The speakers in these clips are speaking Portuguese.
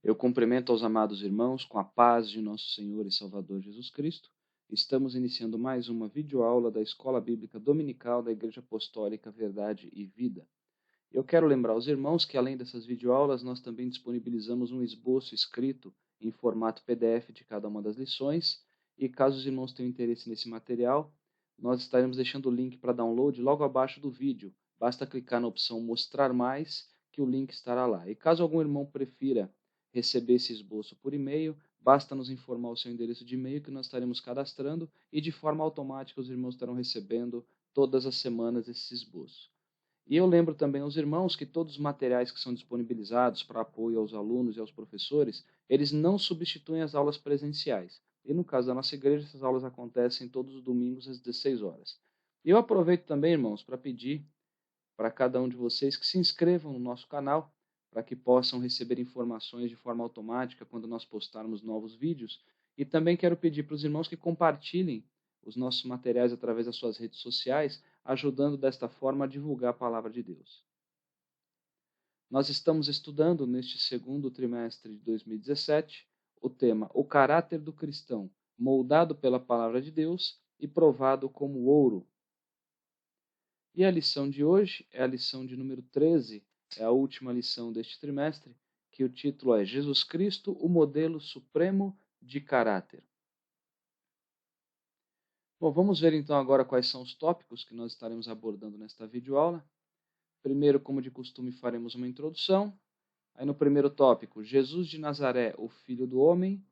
Eu cumprimento aos amados irmãos com a paz de nosso Senhor e Salvador Jesus Cristo. Estamos iniciando mais uma videoaula da Escola Bíblica Dominical da Igreja Apostólica Verdade e Vida. Eu quero lembrar aos irmãos que, além dessas videoaulas, nós também disponibilizamos um esboço escrito em formato PDF de cada uma das lições. E caso os irmãos tenham interesse nesse material, nós estaremos deixando o link para download logo abaixo do vídeo. Basta clicar na opção Mostrar Mais, que o link estará lá. E caso algum irmão prefira receber esse esboço por e-mail, basta nos informar o seu endereço de e-mail que nós estaremos cadastrando e de forma automática os irmãos estarão recebendo todas as semanas esse esboço. E eu lembro também aos irmãos que todos os materiais que são disponibilizados para apoio aos alunos e aos professores, eles não substituem as aulas presenciais. E no caso da nossa igreja, essas aulas acontecem todos os domingos às 16 horas. E eu aproveito também, irmãos, para pedir para cada um de vocês que se inscrevam no nosso canal, para que possam receber informações de forma automática quando nós postarmos novos vídeos. E também quero pedir para os irmãos que compartilhem os nossos materiais através das suas redes sociais, ajudando desta forma a divulgar a palavra de Deus. Nós estamos estudando neste segundo trimestre de 2017 o tema O Caráter do Cristão, moldado pela palavra de Deus e provado como ouro. E a lição de hoje é a lição de número 13, é a última lição deste trimestre, que o título é Jesus Cristo, o modelo supremo de caráter. Bom, vamos ver então agora quais são os tópicos que nós estaremos abordando nesta videoaula. Primeiro, como de costume, faremos uma introdução. Aí no primeiro tópico, Jesus de Nazaré, o Filho do Homem.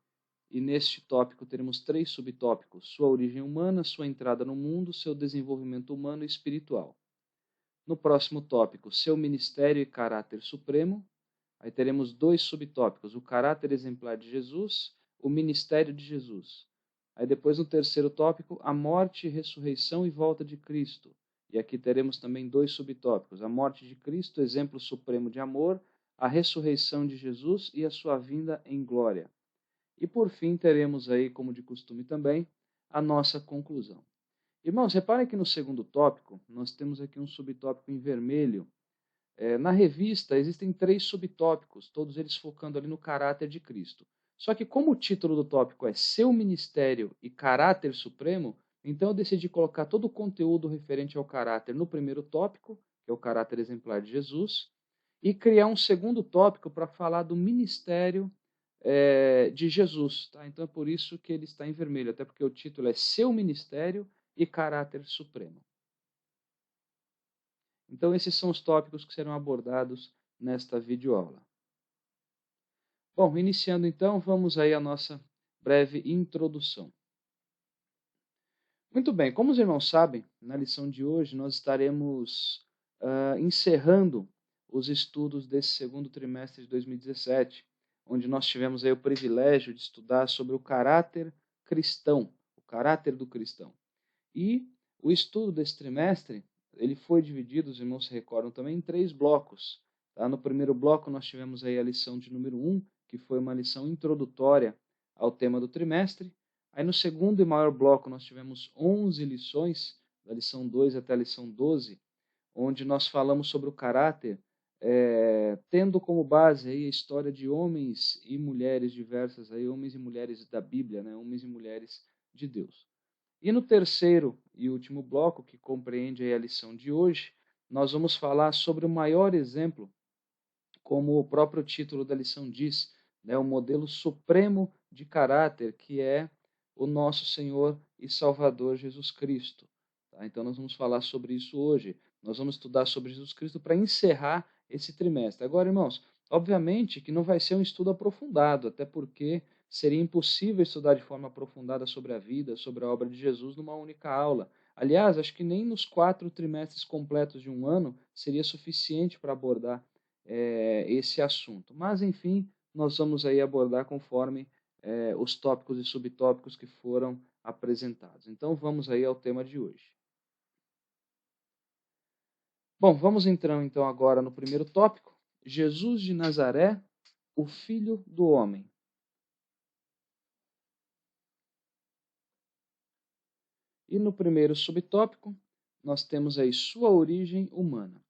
E neste tópico teremos 3 subtópicos: sua origem humana, sua entrada no mundo, seu desenvolvimento humano e espiritual. No próximo tópico, seu ministério e caráter supremo. Aí teremos 2 subtópicos: o caráter exemplar de Jesus, o ministério de Jesus. Aí depois, no terceiro tópico, a morte, ressurreição e volta de Cristo. E aqui teremos também 2 subtópicos: a morte de Cristo, exemplo supremo de amor, a ressurreição de Jesus e a sua vinda em glória. E por fim, teremos aí, como de costume também, a nossa conclusão. Irmãos, reparem que no segundo tópico, nós temos aqui um subtópico em vermelho. Na revista existem 3 subtópicos, todos eles focando ali no caráter de Cristo. Só que como o título do tópico é Seu Ministério e Caráter Supremo, então eu decidi colocar todo o conteúdo referente ao caráter no primeiro tópico, que é o caráter exemplar de Jesus, e criar um segundo tópico para falar do ministério de Jesus. Tá? Então é por isso que ele está em vermelho, até porque o título é Seu Ministério e Caráter Supremo. Então esses são os tópicos que serão abordados nesta videoaula. Bom, iniciando então, vamos aí à nossa breve introdução. Muito bem, como os irmãos sabem, na lição de hoje nós estaremos encerrando os estudos desse segundo trimestre de 2017, onde nós tivemos aí o privilégio de estudar sobre o caráter cristão, o caráter do cristão. E o estudo desse trimestre, ele foi dividido, os irmãos se recordam também, em 3 blocos. Tá? No primeiro bloco nós tivemos aí a lição de número 1, que foi uma lição introdutória ao tema do trimestre. Aí no segundo e maior bloco nós tivemos 11 lições, da lição 2 até a lição 12, onde nós falamos sobre o caráter, tendo como base aí a história de homens e mulheres diversas, aí, homens e mulheres da Bíblia, né? Homens e mulheres de Deus. E no terceiro e último bloco, que compreende aí a lição de hoje, nós vamos falar sobre o maior exemplo, como o próprio título da lição diz, né? O modelo supremo de caráter, que é o nosso Senhor e Salvador Jesus Cristo. Tá? Então nós vamos falar sobre isso hoje. Nós vamos estudar sobre Jesus Cristo para encerrar esse trimestre. Agora, irmãos, obviamente que não vai ser um estudo aprofundado, até porque seria impossível estudar de forma aprofundada sobre a vida, sobre a obra de Jesus numa única aula. Aliás, acho que nem nos 4 trimestres completos de um ano seria suficiente para abordar esse assunto. Mas, enfim, nós vamos aí abordar conforme os tópicos e subtópicos que foram apresentados. Então, vamos aí ao tema de hoje. Bom, vamos entrar então agora no primeiro tópico, Jesus de Nazaré, o Filho do Homem. E no primeiro subtópico, nós temos aí sua origem humana.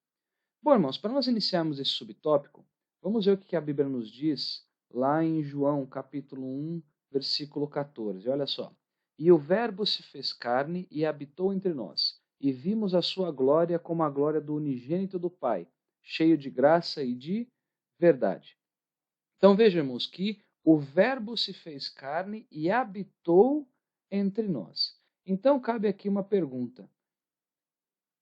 Bom, irmãos, para nós iniciarmos esse subtópico, vamos ver o que a Bíblia nos diz lá em João, capítulo 1, versículo 14. Olha só. E o Verbo se fez carne e habitou entre nós, e vimos a sua glória como a glória do unigênito do Pai, cheio de graça e de verdade. Então vejamos que o Verbo se fez carne e habitou entre nós. Então cabe aqui uma pergunta.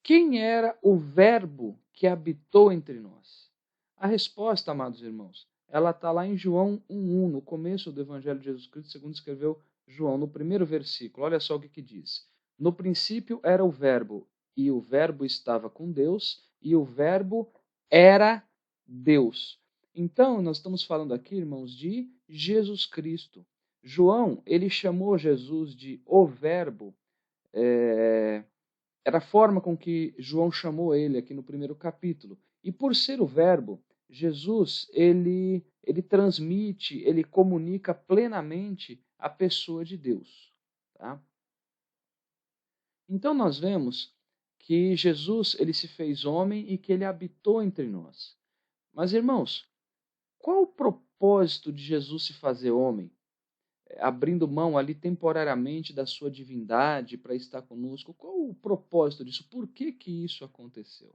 Quem era o Verbo que habitou entre nós? A resposta, amados irmãos, ela está lá em João 1,1, no começo do Evangelho de Jesus Cristo, segundo escreveu João, no primeiro versículo. Olha só o que diz. No princípio era o Verbo, e o Verbo estava com Deus, e o Verbo era Deus. Então, nós estamos falando aqui, irmãos, de Jesus Cristo. João, ele chamou Jesus de o Verbo, era a forma com que João chamou ele aqui no primeiro capítulo. E por ser o Verbo, Jesus, ele transmite, ele comunica plenamente a pessoa de Deus. Tá? Então nós vemos que Jesus, ele se fez homem e que ele habitou entre nós. Mas irmãos, qual o propósito de Jesus se fazer homem? Abrindo mão ali temporariamente da sua divindade para estar conosco. Qual o propósito disso? Por que que isso aconteceu?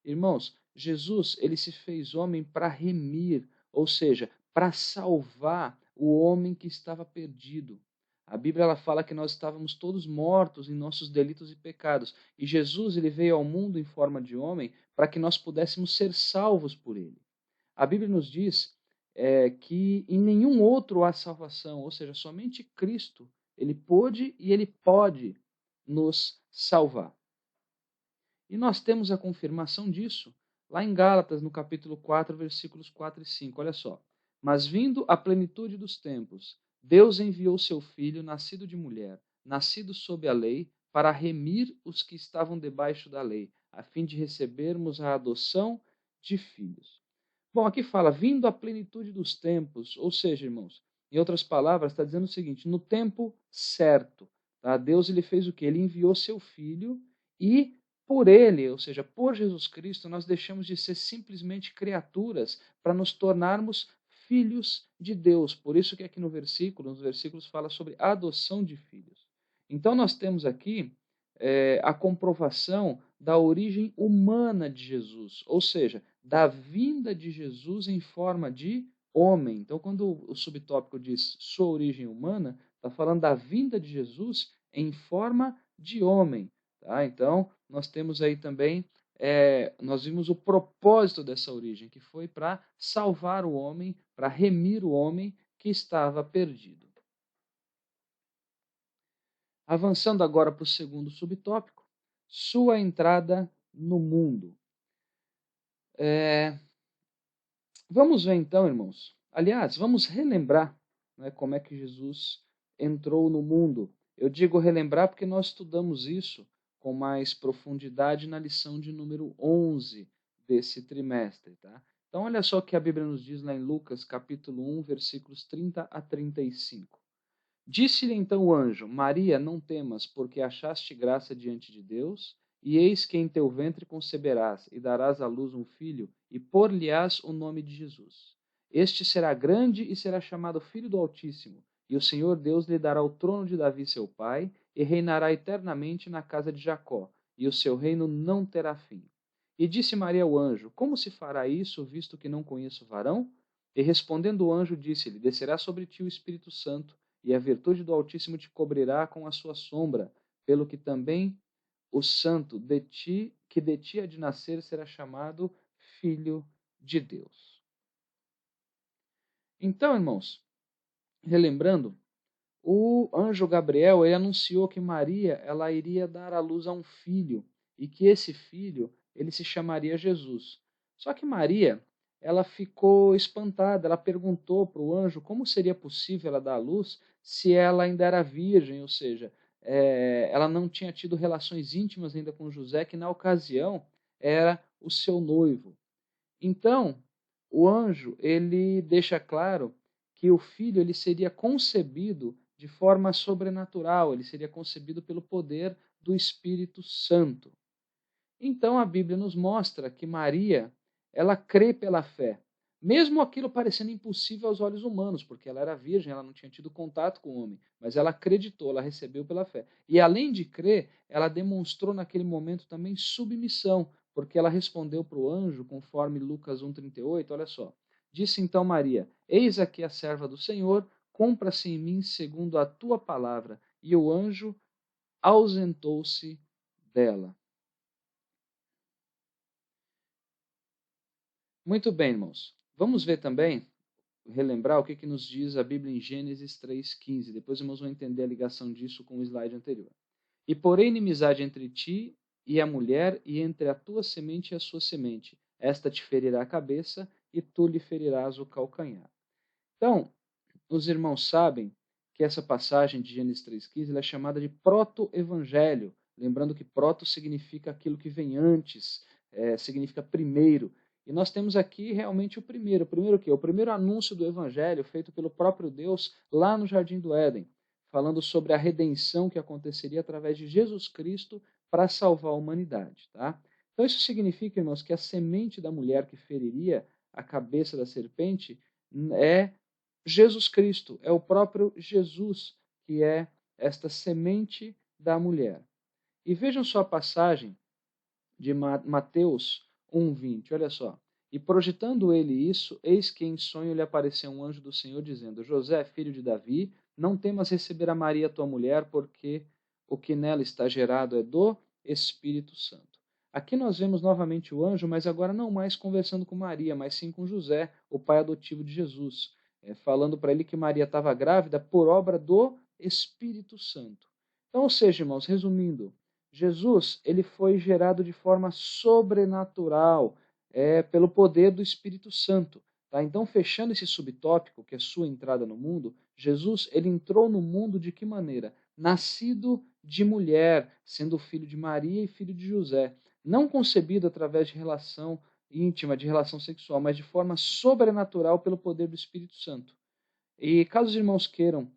Irmãos, Jesus, ele se fez homem para remir, ou seja, para salvar o homem que estava perdido. A Bíblia ela fala que nós estávamos todos mortos em nossos delitos e pecados, e Jesus ele veio ao mundo em forma de homem para que nós pudéssemos ser salvos por ele. A Bíblia nos diz que em nenhum outro há salvação, ou seja, somente Cristo, ele pôde e ele pode nos salvar. E nós temos a confirmação disso lá em Gálatas, no capítulo 4, versículos 4 e 5. Olha só. Mas vindo a plenitude dos tempos, Deus enviou seu Filho, nascido de mulher, nascido sob a lei, para remir os que estavam debaixo da lei, a fim de recebermos a adoção de filhos. Bom, aqui fala, vindo a plenitude dos tempos, ou seja, irmãos, em outras palavras, está dizendo o seguinte, no tempo certo. Tá? Deus ele fez o quê? Ele enviou seu Filho e por ele, ou seja, por Jesus Cristo, nós deixamos de ser simplesmente criaturas para nos tornarmos filhos de Deus. Por isso que aqui no versículo, nos versículos fala sobre a adoção de filhos. Então nós temos aqui a comprovação da origem humana de Jesus, ou seja, da vinda de Jesus em forma de homem. Então, quando o subtópico diz sua origem humana, está falando da vinda de Jesus em forma de homem. Tá? Então, nós temos aí também, nós vimos o propósito dessa origem, que foi para salvar o homem, para remir o homem que estava perdido. Avançando agora para o segundo subtópico, sua entrada no mundo. Vamos ver então, irmãos. Aliás, vamos relembrar, né, como é que Jesus entrou no mundo. Eu digo relembrar porque nós estudamos isso com mais profundidade na lição de número 11 desse trimestre. Tá? Então, olha só o que a Bíblia nos diz lá em Lucas, capítulo 1, versículos 30 a 35. Disse-lhe então o anjo, Maria, não temas, porque achaste graça diante de Deus, e eis que em teu ventre conceberás, e darás à luz um filho, e por-lhe-ás o nome de Jesus. Este será grande e será chamado Filho do Altíssimo, e o Senhor Deus lhe dará o trono de Davi seu pai, e reinará eternamente na casa de Jacó, e o seu reino não terá fim. E disse Maria ao anjo, como se fará isso, visto que não conheço varão? E respondendo o anjo, disse-lhe, descerá sobre ti o Espírito Santo, e a virtude do Altíssimo te cobrirá com a sua sombra, pelo que também o santo que de ti há de nascer será chamado Filho de Deus. Então, irmãos, relembrando, o anjo Gabriel ele anunciou que Maria ela iria dar à luz a um filho e que esse filho ele se chamaria Jesus. Só que Maria ela ficou espantada, ela perguntou para o anjo como seria possível ela dar à luz se ela ainda era virgem, ou seja, ela não tinha tido relações íntimas ainda com José, que na ocasião era o seu noivo. Então, o anjo ele deixa claro que o filho ele seria concebido de forma sobrenatural, ele seria concebido pelo poder do Espírito Santo. Então a Bíblia nos mostra que Maria, ela crê pela fé. Mesmo aquilo parecendo impossível aos olhos humanos, porque ela era virgem, ela não tinha tido contato com o homem, mas ela acreditou, ela recebeu pela fé. E além de crer, ela demonstrou naquele momento também submissão, porque ela respondeu para o anjo, conforme Lucas 1,38, olha só. Disse então Maria: Eis aqui a serva do Senhor, cumpra-se em mim segundo a tua palavra. E o anjo ausentou-se dela. Muito bem, irmãos. Vamos ver também, relembrar o que nos diz a Bíblia em Gênesis 3,15. Depois, irmãos, vão entender a ligação disso com o slide anterior. E porém inimizade entre ti e a mulher, e entre a tua semente e a sua semente. Esta te ferirá a cabeça, e tu lhe ferirás o calcanhar. Então, os irmãos sabem que essa passagem de Gênesis 3,15 é chamada de proto-evangelho. Lembrando que proto significa aquilo que vem antes, significa primeiro. E nós temos aqui realmente o primeiro. O primeiro o quê? O primeiro anúncio do evangelho feito pelo próprio Deus lá no Jardim do Éden, falando sobre a redenção que aconteceria através de Jesus Cristo para salvar a humanidade. Tá? Então isso significa, irmãos, que a semente da mulher que feriria a cabeça da serpente é Jesus Cristo, é o próprio Jesus que é esta semente da mulher. E vejam só a passagem de Mateus 1,20, olha só. E projetando ele isso, eis que em sonho lhe apareceu um anjo do Senhor, dizendo: José, filho de Davi, não temas receber a Maria, tua mulher, porque o que nela está gerado é do Espírito Santo. Aqui nós vemos novamente o anjo, mas agora não mais conversando com Maria, mas sim com José, o pai adotivo de Jesus, falando para ele que Maria estava grávida por obra do Espírito Santo. Então, ou seja, irmãos, resumindo, Jesus ele foi gerado de forma sobrenatural, pelo poder do Espírito Santo. Tá? Então, fechando esse subtópico, que é sua entrada no mundo, Jesus ele entrou no mundo de que maneira? Nascido de mulher, sendo filho de Maria e filho de José. Não concebido através de relação íntima, de relação sexual, mas de forma sobrenatural pelo poder do Espírito Santo. E caso os irmãos queiram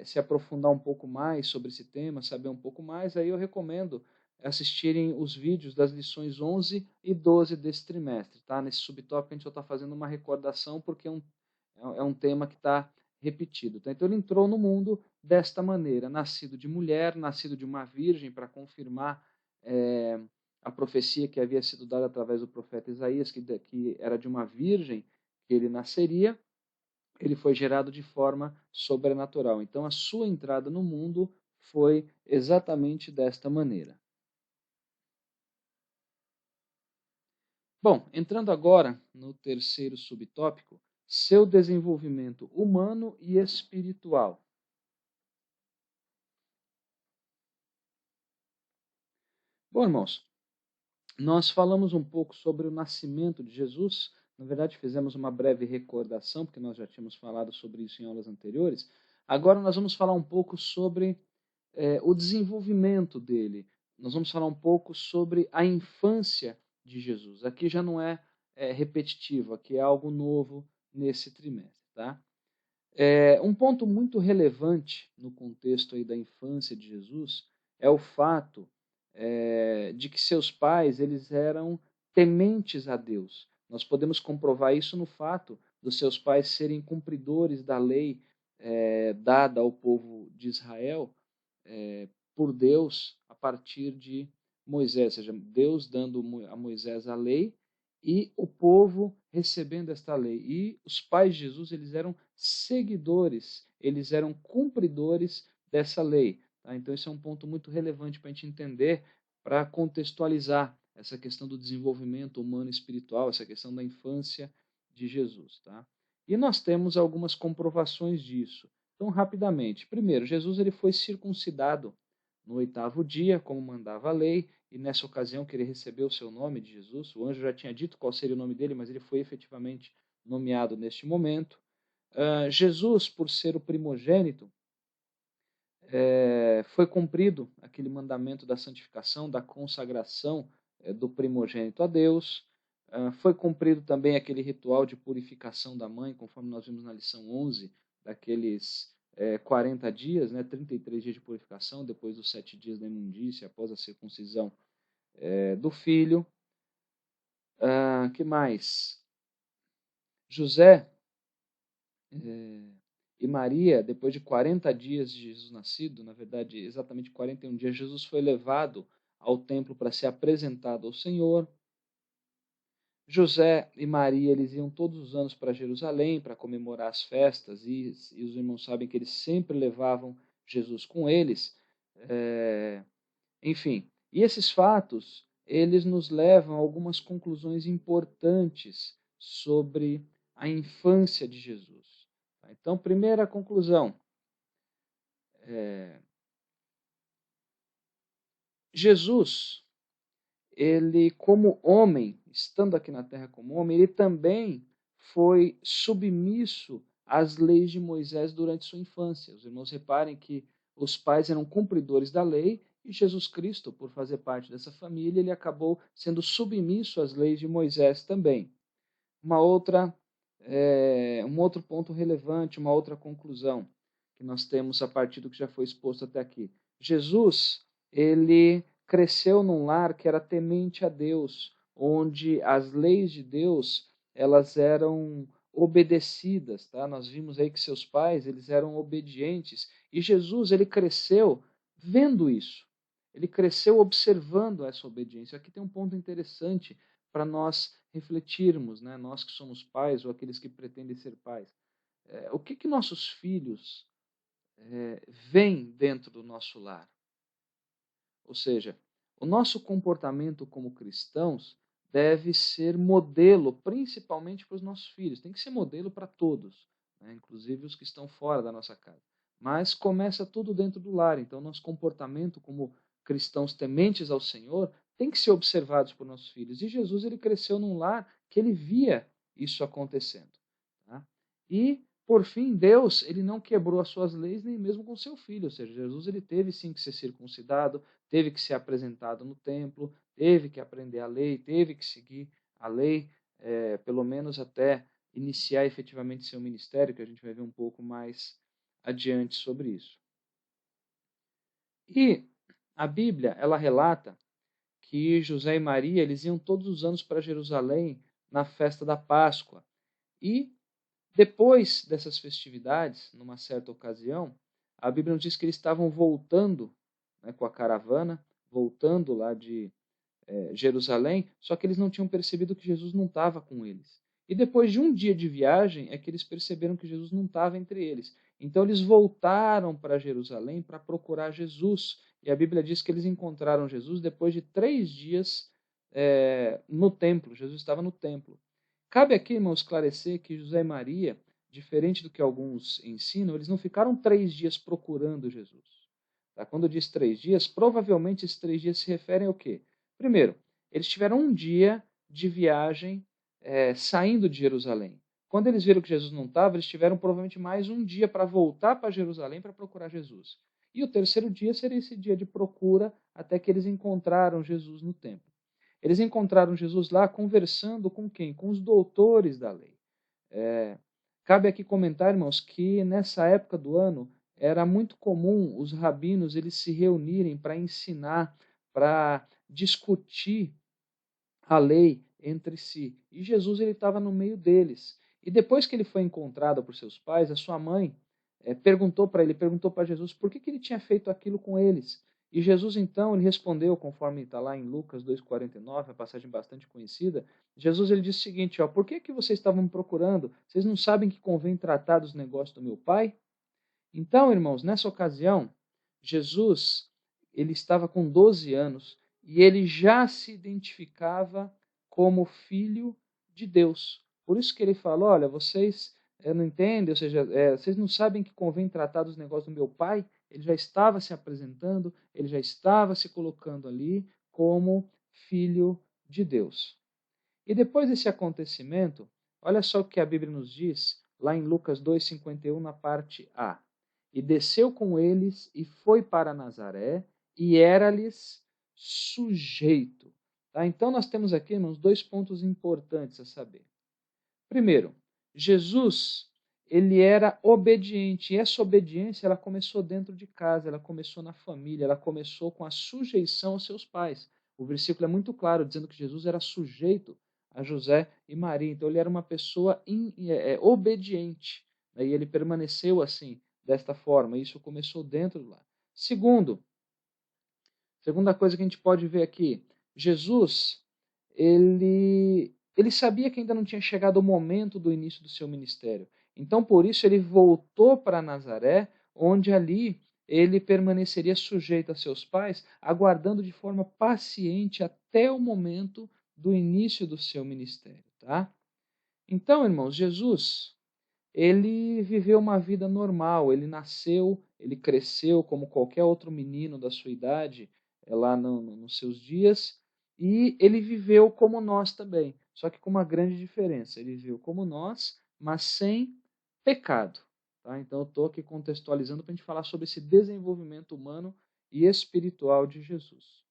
se aprofundar um pouco mais sobre esse tema, saber um pouco mais, aí eu recomendo assistirem os vídeos das lições 11 e 12 desse trimestre. Tá? Nesse subtópico a gente só está fazendo uma recordação porque é um tema que está repetido. Tá? Então ele entrou no mundo desta maneira, nascido de mulher, nascido de uma virgem, para confirmar a profecia que havia sido dada através do profeta Isaías, que era de uma virgem que ele nasceria. Ele foi gerado de forma sobrenatural. Então, a sua entrada no mundo foi exatamente desta maneira. Bom, entrando agora no terceiro subtópico, seu desenvolvimento humano e espiritual. Bom, irmãos, nós falamos um pouco sobre o nascimento de Jesus. Na verdade, fizemos uma breve recordação, porque nós já tínhamos falado sobre isso em aulas anteriores. Agora nós vamos falar um pouco sobre o desenvolvimento dele. Nós vamos falar um pouco sobre a infância de Jesus. Aqui já não é repetitivo, aqui é algo novo nesse trimestre. Tá? Um ponto muito relevante no contexto aí da infância de Jesus é o fato de que seus pais eles eram tementes a Deus. Nós podemos comprovar isso no fato dos seus pais serem cumpridores da lei dada ao povo de Israel por Deus a partir de Moisés, ou seja, Deus dando a Moisés a lei e o povo recebendo esta lei. E os pais de Jesus, eles eram seguidores, eles eram cumpridores dessa lei. Tá? Então, esse é um ponto muito relevante para a gente entender, para contextualizar essa questão do desenvolvimento humano e espiritual, essa questão da infância de Jesus. Tá? E nós temos algumas comprovações disso. Então, rapidamente. Primeiro, Jesus ele foi circuncidado no 8º dia, como mandava a lei, e nessa ocasião que ele recebeu o seu nome de Jesus. O anjo já tinha dito qual seria o nome dele, mas ele foi efetivamente nomeado neste momento. Jesus, por ser o primogênito, foi cumprido aquele mandamento da santificação, da consagração do primogênito a Deus. Foi cumprido também aquele ritual de purificação da mãe, conforme nós vimos na lição 11, daqueles 40 dias, 33 dias de purificação, depois dos 7 dias da imundícia, após a circuncisão do filho. Que mais? José e Maria, depois de 40 dias de Jesus nascido, na verdade, exatamente 41 dias, Jesus foi levado ao templo para ser apresentado ao Senhor. José e Maria, eles iam todos os anos para Jerusalém para comemorar as festas, e os irmãos sabem que eles sempre levavam Jesus com eles. Enfim, e esses fatos, eles nos levam a algumas conclusões importantes sobre a infância de Jesus. Então, primeira conclusão, Jesus, ele como homem, estando aqui na terra como homem, ele também foi submisso às leis de Moisés durante sua infância. Os irmãos reparem que os pais eram cumpridores da lei e Jesus Cristo, por fazer parte dessa família, ele acabou sendo submisso às leis de Moisés também. Um outro ponto relevante, uma outra conclusão que nós temos a partir do que já foi exposto até aqui. Jesus, ele cresceu num lar que era temente a Deus, onde as leis de Deus, elas eram obedecidas, tá? Nós vimos aí que seus pais, eles eram obedientes, e Jesus, ele cresceu vendo isso. Ele cresceu observando essa obediência. Aqui tem um ponto interessante para nós refletirmos, né? Nós que somos pais ou aqueles que pretendem ser pais. O que nossos filhos veem dentro do nosso lar? Ou seja, o nosso comportamento como cristãos deve ser modelo, principalmente para os nossos filhos. Tem que ser modelo para todos, né? Inclusive os que estão fora da nossa casa. Mas começa tudo dentro do lar. Então, nosso comportamento como cristãos tementes ao Senhor tem que ser observado por nossos filhos. E Jesus, ele cresceu num lar que ele via isso acontecendo. Tá? E, por fim, Deus, ele não quebrou as suas leis nem mesmo com seu filho. Ou seja, Jesus, ele teve sim que ser circuncidado, teve que ser apresentado no templo, teve que aprender a lei, teve que seguir a lei, pelo menos até iniciar efetivamente seu ministério, que a gente vai ver um pouco mais adiante sobre isso. E a Bíblia, ela relata que José e Maria, eles iam todos os anos para Jerusalém na festa da Páscoa. E depois dessas festividades, numa certa ocasião, a Bíblia nos diz que eles estavam voltando, né, com a caravana, voltando lá de Jerusalém, só que eles não tinham percebido que Jesus não estava com eles. E depois de um dia de viagem é que eles perceberam que Jesus não estava entre eles. Então eles voltaram para Jerusalém para procurar Jesus. E a Bíblia diz que eles encontraram Jesus depois de 3 dias no templo. Jesus estava no templo. Cabe aqui, irmão, esclarecer que José e Maria, diferente do que alguns ensinam, eles não ficaram 3 dias procurando Jesus. Tá? Quando diz 3 dias, provavelmente esses 3 dias se referem ao quê? Primeiro, eles tiveram um dia de viagem saindo de Jerusalém. Quando eles viram que Jesus não estava, eles tiveram provavelmente mais um dia para voltar para Jerusalém para procurar Jesus. E o terceiro dia seria esse dia de procura até que eles encontraram Jesus no templo. Eles encontraram Jesus lá conversando com quem? Com os doutores da lei. Cabe aqui comentar, irmãos, que nessa época do ano era muito comum os rabinos eles se reunirem para ensinar, para discutir a lei entre si. E Jesus ele estava no meio deles. E depois que ele foi encontrado por seus pais, a sua mãe perguntou para Jesus por que ele tinha feito aquilo com eles. E Jesus então ele respondeu, conforme está lá em Lucas 2,49, uma passagem bastante conhecida. Jesus ele disse o seguinte: por que vocês estavam me procurando? Vocês não sabem que convém tratar dos negócios do meu pai? Então, irmãos, nessa ocasião, Jesus ele estava com 12 anos e ele já se identificava como filho de Deus. Por isso que ele falou: olha, vocês não entendem, ou seja, vocês não sabem que convém tratar dos negócios do meu pai. Ele já estava se apresentando, ele já estava se colocando ali como filho de Deus. E depois desse acontecimento, olha só o que a Bíblia nos diz, lá em Lucas 2,51, na parte A. E desceu com eles e foi para Nazaré, e era-lhes sujeito. Tá? Então nós temos aqui, irmãos, 2 pontos importantes a saber. Primeiro, Jesus, ele era obediente, e essa obediência ela começou dentro de casa, ela começou na família, ela começou com a sujeição aos seus pais. O versículo é muito claro, dizendo que Jesus era sujeito a José e Maria. Então ele era uma pessoa obediente, né? E ele permaneceu assim, desta forma. Isso começou dentro lá. Segunda coisa que a gente pode ver aqui, Jesus, ele sabia que ainda não tinha chegado o momento do início do seu ministério. Então, por isso, ele voltou para Nazaré, onde ali ele permaneceria sujeito a seus pais, aguardando de forma paciente até o momento do início do seu ministério, tá? Então, irmãos, Jesus, ele viveu uma vida normal, ele nasceu, ele cresceu como qualquer outro menino da sua idade, lá nos seus dias, e ele viveu como nós também, só que com uma grande diferença, ele viveu como nós, mas sem pecado. Tá? Então eu estou aqui contextualizando para a gente falar sobre esse desenvolvimento humano e espiritual de Jesus.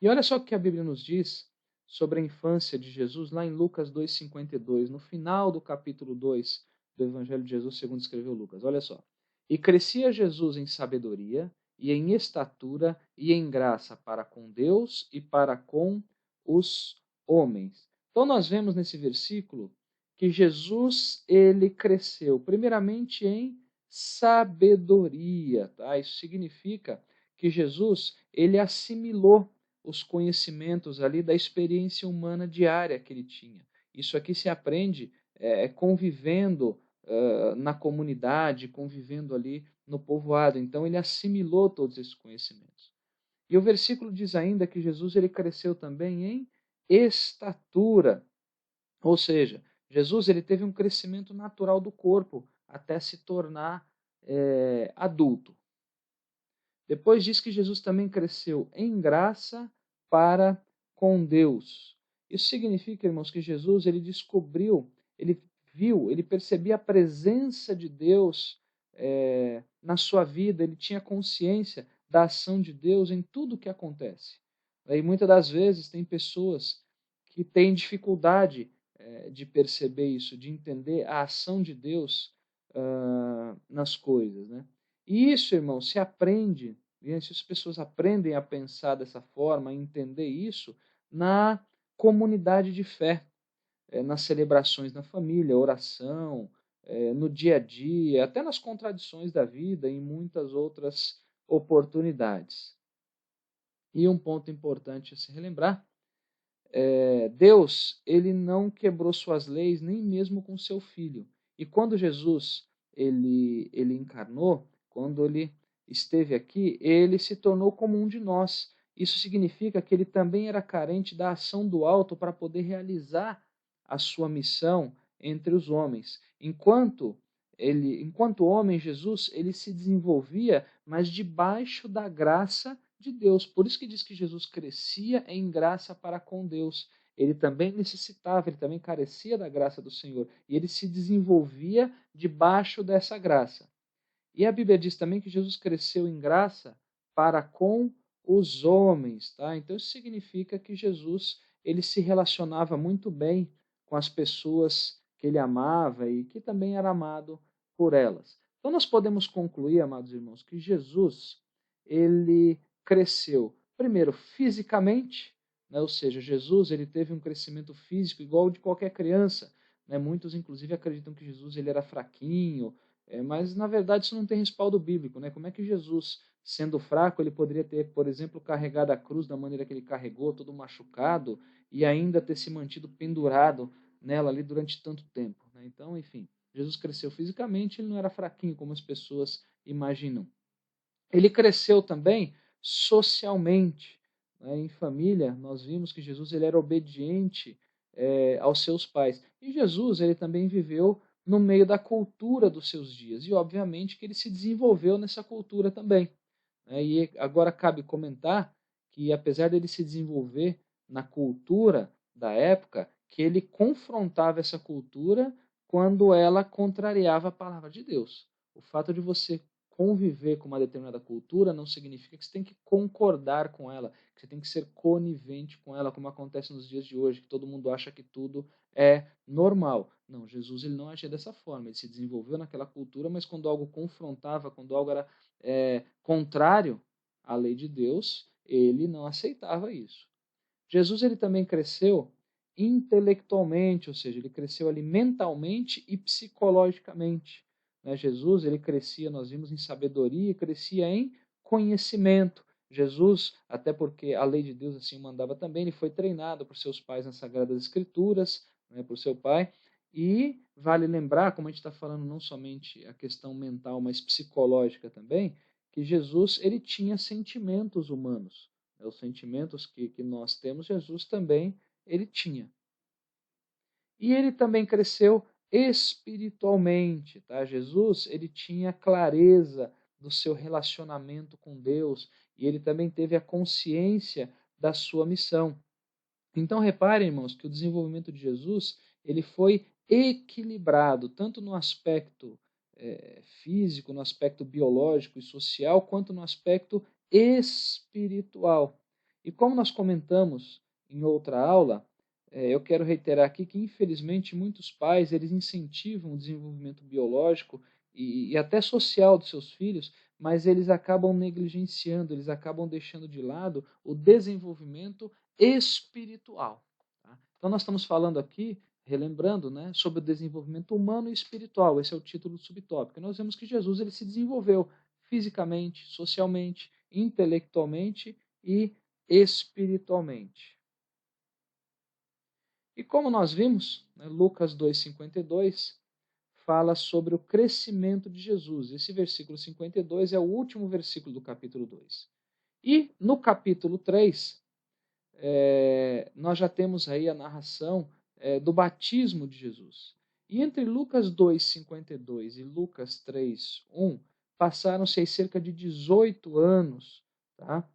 E olha só o que a Bíblia nos diz sobre a infância de Jesus, lá em Lucas 2,52, no final do capítulo 2 do Evangelho de Jesus, segundo escreveu Lucas. Olha só. E crescia Jesus em sabedoria, e em estatura, e em graça para com Deus e para com os homens. Então nós vemos nesse versículo que Jesus, ele cresceu, primeiramente em sabedoria. Tá? Isso significa que Jesus, ele assimilou os conhecimentos ali da experiência humana diária que ele tinha. Isso aqui se aprende convivendo na comunidade, convivendo ali no povoado. Então ele assimilou todos esses conhecimentos. E o versículo diz ainda que Jesus ele cresceu também em estatura, ou seja, Jesus ele teve um crescimento natural do corpo até se tornar adulto. Depois diz que Jesus também cresceu em graça para com Deus. Isso significa, irmãos, que Jesus ele descobriu, ele viu, ele percebia a presença de Deus na sua vida, ele tinha consciência da ação de Deus em tudo o que acontece. E muitas das vezes tem pessoas que têm dificuldade de perceber isso, de entender a ação de Deus nas coisas, né? E isso, irmão, se aprende, se as pessoas aprendem a pensar dessa forma, a entender isso, na comunidade de fé, nas celebrações na família, oração, no dia a dia, até nas contradições da vida, em muitas outras oportunidades. E um ponto importante a se relembrar, Deus, ele não quebrou suas leis nem mesmo com seu filho. E quando Jesus ele encarnou, quando ele esteve aqui, ele se tornou como um de nós. Isso significa que ele também era carente da ação do alto para poder realizar a sua missão entre os homens. Enquanto homem, Jesus, ele se desenvolvia, mas debaixo da graça de Deus. Por isso que diz que Jesus crescia em graça para com Deus. Ele também necessitava, ele também carecia da graça do Senhor. E ele se desenvolvia debaixo dessa graça. E a Bíblia diz também que Jesus cresceu em graça para com os homens. Tá? Então isso significa que Jesus ele se relacionava muito bem com as pessoas que ele amava e que também era amado por elas. Então nós podemos concluir, amados irmãos, que Jesus ele cresceu primeiro fisicamente, né? Ou seja, Jesus ele teve um crescimento físico igual ao de qualquer criança. Né? Muitos inclusive acreditam que Jesus ele era fraquinho, mas na verdade isso não tem respaldo bíblico. Né? Como é que Jesus, sendo fraco, ele poderia ter, por exemplo, carregado a cruz da maneira que ele carregou, todo machucado, e ainda ter se mantido pendurado nela ali durante tanto tempo? Né? Então, enfim, Jesus cresceu fisicamente, ele não era fraquinho como as pessoas imaginam. Ele cresceu também socialmente. Né? Em família, nós vimos que Jesus ele era obediente aos seus pais. E Jesus ele também viveu no meio da cultura dos seus dias. E, obviamente, que ele se desenvolveu nessa cultura também. Né? E agora cabe comentar que, apesar dele se desenvolver na cultura da época, que ele confrontava essa cultura quando ela contrariava a palavra de Deus. O fato de você conviver com uma determinada cultura não significa que você tem que concordar com ela, que você tem que ser conivente com ela, como acontece nos dias de hoje, que todo mundo acha que tudo é normal. Não, Jesus ele não agia dessa forma, ele se desenvolveu naquela cultura, mas quando algo confrontava, quando algo era contrário à lei de Deus, ele não aceitava isso. Jesus ele também cresceu intelectualmente, ou seja, ele cresceu ali mentalmente e psicologicamente. Né? Jesus, ele crescia, nós vimos, em sabedoria, crescia em conhecimento. Jesus, até porque a lei de Deus assim o mandava também, ele foi treinado por seus pais nas Sagradas Escrituras, né, por seu pai, e vale lembrar, como a gente está falando não somente a questão mental, mas psicológica também, que Jesus ele tinha sentimentos humanos. Né, os sentimentos que nós temos, Jesus também ele tinha. E ele também cresceu espiritualmente, tá? Jesus, ele tinha clareza do seu relacionamento com Deus e ele também teve a consciência da sua missão. Então reparem, irmãos, que o desenvolvimento de Jesus, ele foi equilibrado, tanto no aspecto físico, no aspecto biológico e social, quanto no aspecto espiritual. E como nós comentamos em outra aula, eu quero reiterar aqui que, infelizmente, muitos pais eles incentivam o desenvolvimento biológico e até social dos seus filhos, mas eles acabam negligenciando, eles acabam deixando de lado o desenvolvimento espiritual. Tá? Então, nós estamos falando aqui, relembrando, né, sobre o desenvolvimento humano e espiritual. Esse é o título do subtópico. Nós vemos que Jesus ele se desenvolveu fisicamente, socialmente, intelectualmente e espiritualmente. E como nós vimos, né, Lucas 2,52 fala sobre o crescimento de Jesus. Esse versículo 52 é o último versículo do capítulo 2. E no capítulo 3, nós já temos aí a narração do batismo de Jesus. E entre Lucas 2,52 e Lucas 3,1, passaram-se cerca de 18 anos. Tá?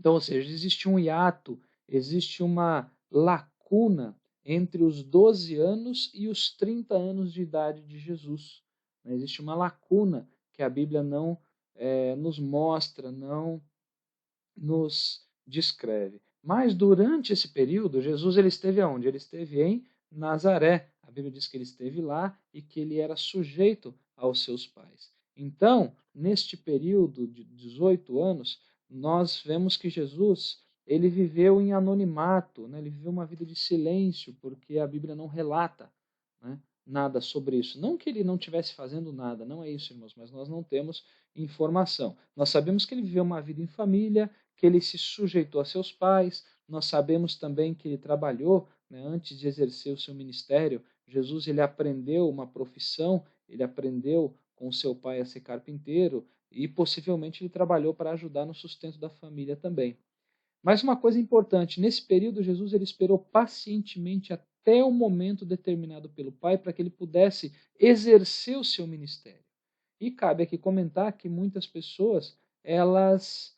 Então, ou seja, existe um hiato, existe uma lacuna entre os 12 anos e os 30 anos de idade de Jesus. Existe uma lacuna que a Bíblia não nos mostra, não nos descreve. Mas durante esse período, Jesus ele esteve aonde? Ele esteve em Nazaré. A Bíblia diz que ele esteve lá e que ele era sujeito aos seus pais. Então, neste período de 18 anos, nós vemos que Jesus ele viveu em anonimato, né? Ele viveu uma vida de silêncio, porque a Bíblia não relata, né, nada sobre isso. Não que ele não estivesse fazendo nada, não é isso, irmãos, mas nós não temos informação. Nós sabemos que ele viveu uma vida em família, que ele se sujeitou a seus pais, nós sabemos também que ele trabalhou, né, antes de exercer o seu ministério. Jesus ele aprendeu uma profissão, ele aprendeu com seu pai a ser carpinteiro e possivelmente ele trabalhou para ajudar no sustento da família também. Mas uma coisa importante, nesse período Jesus ele esperou pacientemente até o momento determinado pelo Pai para que ele pudesse exercer o seu ministério. E cabe aqui comentar que muitas pessoas, elas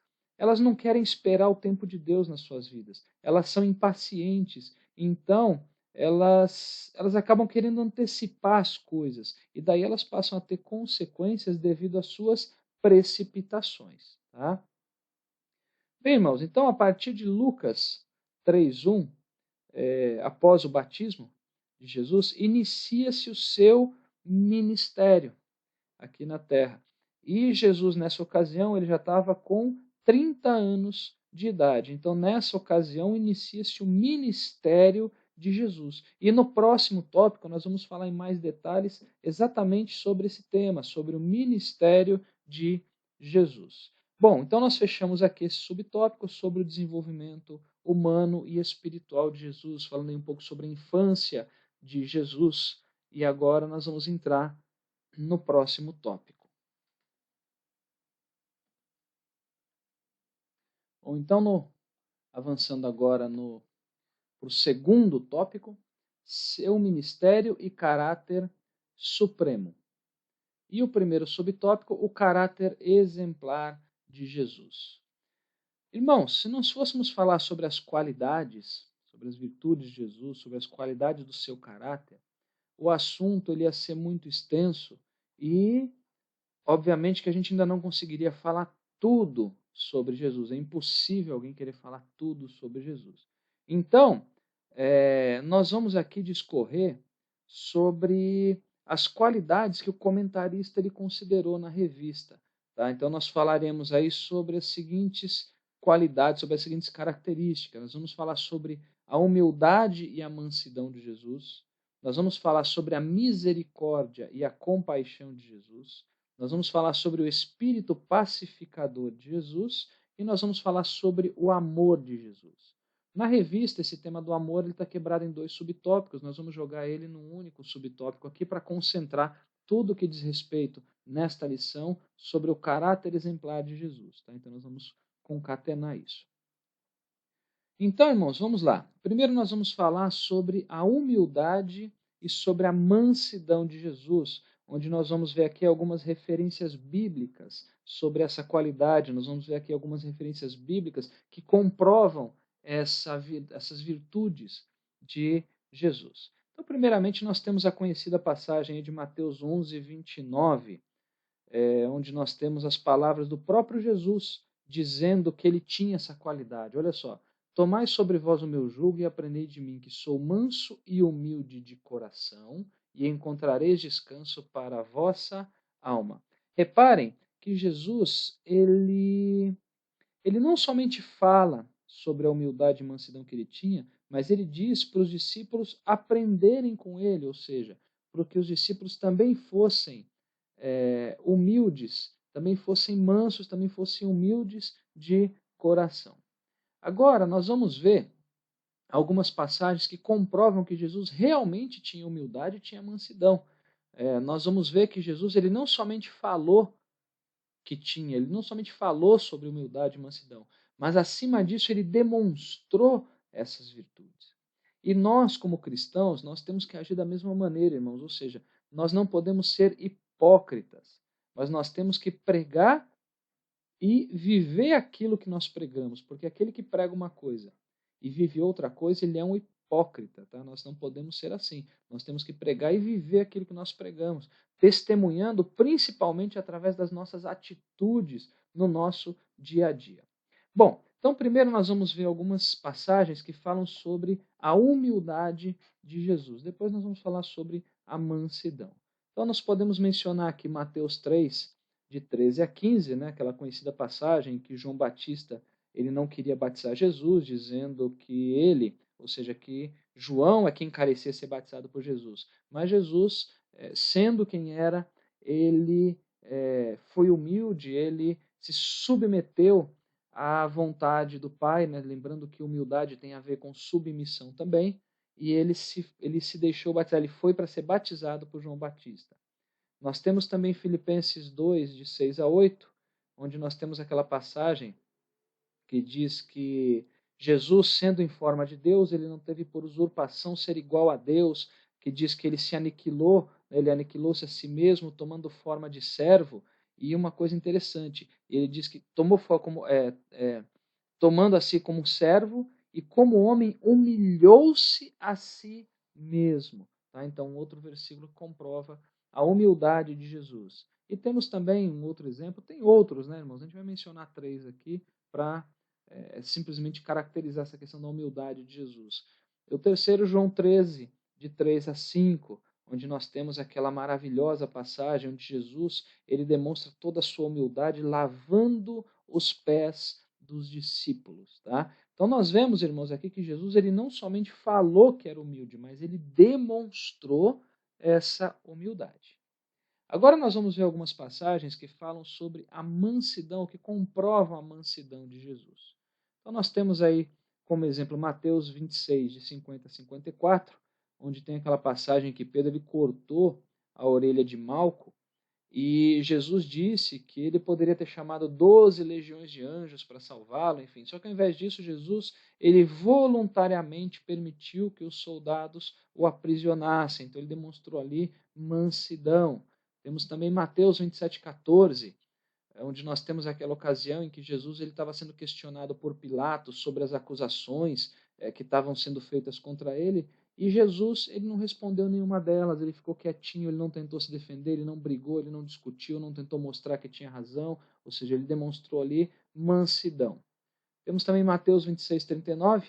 não querem esperar o tempo de Deus nas suas vidas. Elas são impacientes. Então, elas acabam querendo antecipar as coisas. E daí elas passam a ter consequências devido às suas precipitações. Tá? Bem, irmãos, então a partir de Lucas 3:1, após o batismo de Jesus, inicia-se o seu ministério aqui na terra. E Jesus, nessa ocasião, ele já estava com 30 anos de idade. Então, nessa ocasião, inicia-se o ministério de Jesus. E no próximo tópico, nós vamos falar em mais detalhes exatamente sobre esse tema, sobre o ministério de Jesus. Bom, então nós fechamos aqui esse subtópico sobre o desenvolvimento humano e espiritual de Jesus, falando aí um pouco sobre a infância de Jesus. E agora nós vamos entrar no próximo tópico. Ou então, avançando agora para o segundo tópico, seu ministério e caráter supremo. E o primeiro subtópico, o caráter exemplar de Jesus. Irmãos, se nós fôssemos falar sobre as qualidades, sobre as virtudes de Jesus, sobre as qualidades do seu caráter, o assunto ele ia ser muito extenso e obviamente que a gente ainda não conseguiria falar tudo sobre Jesus. É impossível alguém querer falar tudo sobre Jesus. Então, nós vamos aqui discorrer sobre as qualidades que o comentarista ele considerou na revista. Tá? Então, nós falaremos aí sobre as seguintes qualidades, sobre as seguintes características. Nós vamos falar sobre a humildade e a mansidão de Jesus. Nós vamos falar sobre a misericórdia e a compaixão de Jesus. Nós vamos falar sobre o espírito pacificador de Jesus e nós vamos falar sobre o amor de Jesus. Na revista, esse tema do amor está quebrado em 2 subtópicos. Nós vamos jogar ele num único subtópico aqui para concentrar tudo o que diz respeito nesta lição sobre o caráter exemplar de Jesus. Tá? Então, nós vamos concatenar isso. Então, irmãos, vamos lá. Primeiro nós vamos falar sobre a humildade e sobre a mansidão de Jesus, onde nós vamos ver aqui algumas referências bíblicas sobre essa qualidade. Nós vamos ver aqui algumas referências bíblicas que comprovam essas virtudes de Jesus. Então, primeiramente, nós temos a conhecida passagem de Mateus 11, 29, onde nós temos as palavras do próprio Jesus dizendo que ele tinha essa qualidade. Olha só. Tomai sobre vós o meu jugo e aprendei de mim, que sou manso e humilde de coração, e encontrareis descanso para a vossa alma. Reparem que Jesus, ele não somente fala sobre a humildade e mansidão que ele tinha, mas ele diz para os discípulos aprenderem com ele, ou seja, para que os discípulos também fossem humildes, também fossem mansos, também fossem humildes de coração. Agora, nós vamos ver algumas passagens que comprovam que Jesus realmente tinha humildade e tinha mansidão. Nós vamos ver que Jesus ele não somente falou que tinha, ele não somente falou sobre humildade e mansidão, mas acima disso ele demonstrou essas virtudes. E nós, como cristãos, nós temos que agir da mesma maneira, irmãos, ou seja, nós não podemos ser hipócritas, mas nós temos que pregar e viver aquilo que nós pregamos, porque aquele que prega uma coisa e vive outra coisa, ele é um hipócrita, tá? Nós não podemos ser assim. Nós temos que pregar e viver aquilo que nós pregamos, testemunhando principalmente através das nossas atitudes no nosso dia a dia. Bom, então primeiro nós vamos ver algumas passagens que falam sobre a humildade de Jesus. Depois nós vamos falar sobre a mansidão. Então nós podemos mencionar aqui Mateus 3, de 13 a 15, né, aquela conhecida passagem em que João Batista ele não queria batizar Jesus, dizendo que ele, ou seja, que João é quem carecia ser batizado por Jesus. Mas Jesus, sendo quem era, ele foi humilde, ele se submeteu à vontade do Pai, né, lembrando que humildade tem a ver com submissão também, e ele se deixou batizar, ele foi para ser batizado por João Batista. Nós temos também Filipenses 2, de 6 a 8, onde nós temos aquela passagem que diz que Jesus, sendo em forma de Deus, ele não teve por usurpação ser igual a Deus, que diz que ele se aniquilou, ele aniquilou-se a si mesmo, tomando forma de servo. E uma coisa interessante, ele diz que tomando a si como servo e como homem humilhou-se a si mesmo. Tá? Então, outro versículo comprova a humildade de Jesus. E temos também um outro exemplo, tem outros, né, irmãos? A gente vai mencionar 3 aqui para simplesmente caracterizar essa questão da humildade de Jesus. O terceiro, João 13, de 3 a 5, onde nós temos aquela maravilhosa passagem onde Jesus ele demonstra toda a sua humildade lavando os pés dos discípulos. Tá? Então nós vemos, irmãos, aqui que Jesus ele não somente falou que era humilde, mas ele demonstrou essa humildade. Agora nós vamos ver algumas passagens que falam sobre a mansidão, que comprovam a mansidão de Jesus. Então nós temos aí como exemplo Mateus 26, de 50 a 54, onde tem aquela passagem que Pedro ele cortou a orelha de Malco, e Jesus disse que ele poderia ter chamado 12 legiões de anjos para salvá-lo, enfim. Só que ao invés disso, Jesus ele voluntariamente permitiu que os soldados o aprisionassem. Então ele demonstrou ali mansidão. Temos também Mateus 27,14, onde nós temos aquela ocasião em que Jesus ele estava sendo questionado por Pilatos sobre as acusações que estavam sendo feitas contra ele, e Jesus ele não respondeu nenhuma delas, ele ficou quietinho, ele não tentou se defender, ele não brigou, ele não discutiu, não tentou mostrar que tinha razão, ou seja, ele demonstrou ali mansidão. Temos também Mateus 26:39,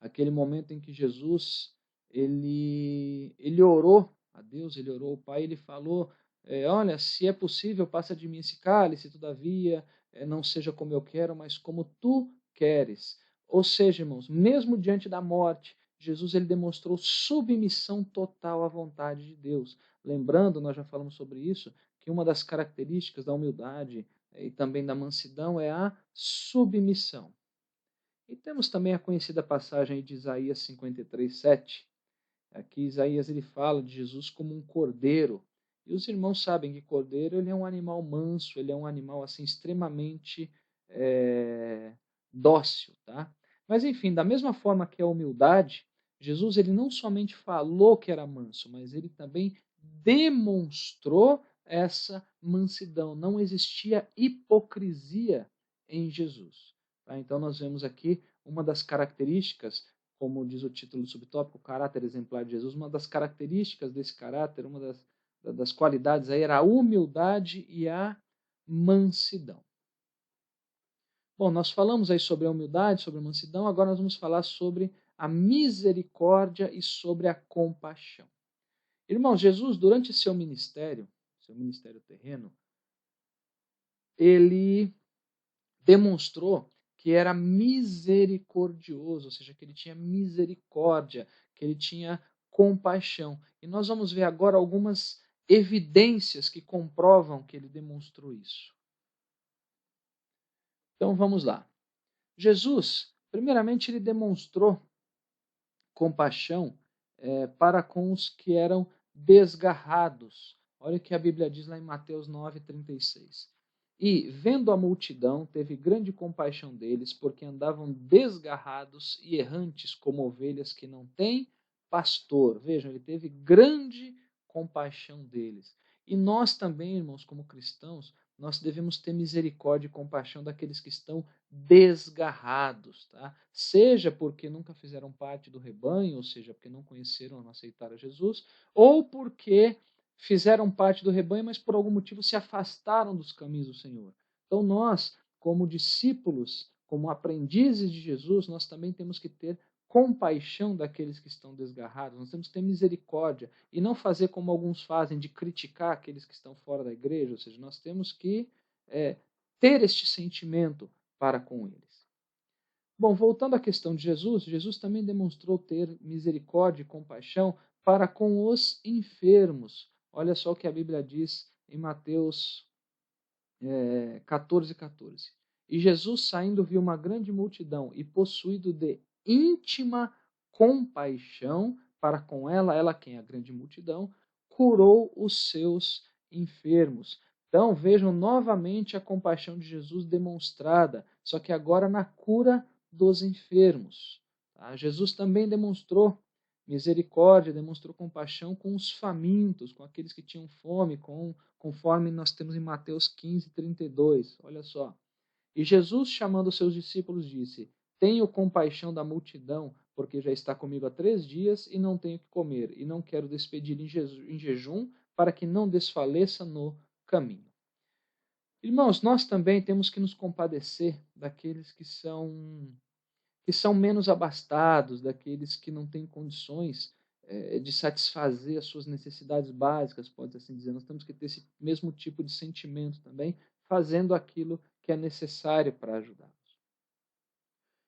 aquele momento em que Jesus ele orou a Deus, ele orou ao Pai, ele falou, olha, se é possível, passa de mim esse cálice, todavia, não seja como eu quero, mas como tu queres. Ou seja, irmãos, mesmo diante da morte, Jesus ele demonstrou submissão total à vontade de Deus. Lembrando, nós já falamos sobre isso, que uma das características da humildade e também da mansidão é a submissão. E temos também a conhecida passagem de Isaías 53:7. Aqui Isaías ele fala de Jesus como um cordeiro. E os irmãos sabem que cordeiro ele é um animal manso, ele é um animal assim extremamente dócil, tá? Mas enfim, da mesma forma que a humildade, Jesus ele não somente falou que era manso, mas ele também demonstrou essa mansidão. Não existia hipocrisia em Jesus. Tá? Então nós vemos aqui uma das características, como diz o título do subtópico, o caráter exemplar de Jesus, uma das características desse caráter, uma das qualidades aí era a humildade e a mansidão. Bom, nós falamos aí sobre a humildade, sobre a mansidão, agora nós vamos falar sobre a misericórdia e sobre a compaixão. Irmãos, Jesus, durante seu ministério terreno, ele demonstrou que era misericordioso, ou seja, que ele tinha misericórdia, que ele tinha compaixão. E nós vamos ver agora algumas evidências que comprovam que ele demonstrou isso. Então vamos lá. Jesus, primeiramente, ele demonstrou compaixão para com os que eram desgarrados. Olha o que a Bíblia diz lá em Mateus 9:36. E, vendo a multidão, teve grande compaixão deles, porque andavam desgarrados e errantes como ovelhas que não têm pastor. Vejam, ele teve grande compaixão deles. E nós também, irmãos, como cristãos, nós devemos ter misericórdia e compaixão daqueles que estão desgarrados, tá? Seja porque nunca fizeram parte do rebanho, ou seja, porque não conheceram ou não aceitaram Jesus, ou porque fizeram parte do rebanho, mas por algum motivo se afastaram dos caminhos do Senhor. Então nós, como discípulos, como aprendizes de Jesus, nós também temos que ter compaixão daqueles que estão desgarrados, nós temos que ter misericórdia e não fazer como alguns fazem, de criticar aqueles que estão fora da igreja, ou seja, nós temos que ter este sentimento para com eles. Bom, voltando à questão de Jesus, Jesus também demonstrou ter misericórdia e compaixão para com os enfermos. Olha só o que a Bíblia diz em Mateus 14:14. E Jesus, saindo, viu uma grande multidão e, possuído de íntima compaixão para com ela, ela quem? A grande multidão, curou os seus enfermos. Então vejam novamente a compaixão de Jesus demonstrada, só que agora na cura dos enfermos. Tá? Jesus também demonstrou misericórdia, demonstrou compaixão com os famintos, com aqueles que tinham fome, conforme nós temos em Mateus 15:32. Olha só. E Jesus, chamando os seus discípulos, disse: Tenho compaixão da multidão, porque já está comigo há 3 dias e não tenho que comer, e não quero despedir em jejum, para que não desfaleça no caminho. Irmãos, nós também temos que nos compadecer daqueles que são menos abastados, daqueles que não têm condições de satisfazer as suas necessidades básicas, pode assim dizer. Nós temos que ter esse mesmo tipo de sentimento também, fazendo aquilo que é necessário para ajudá-los.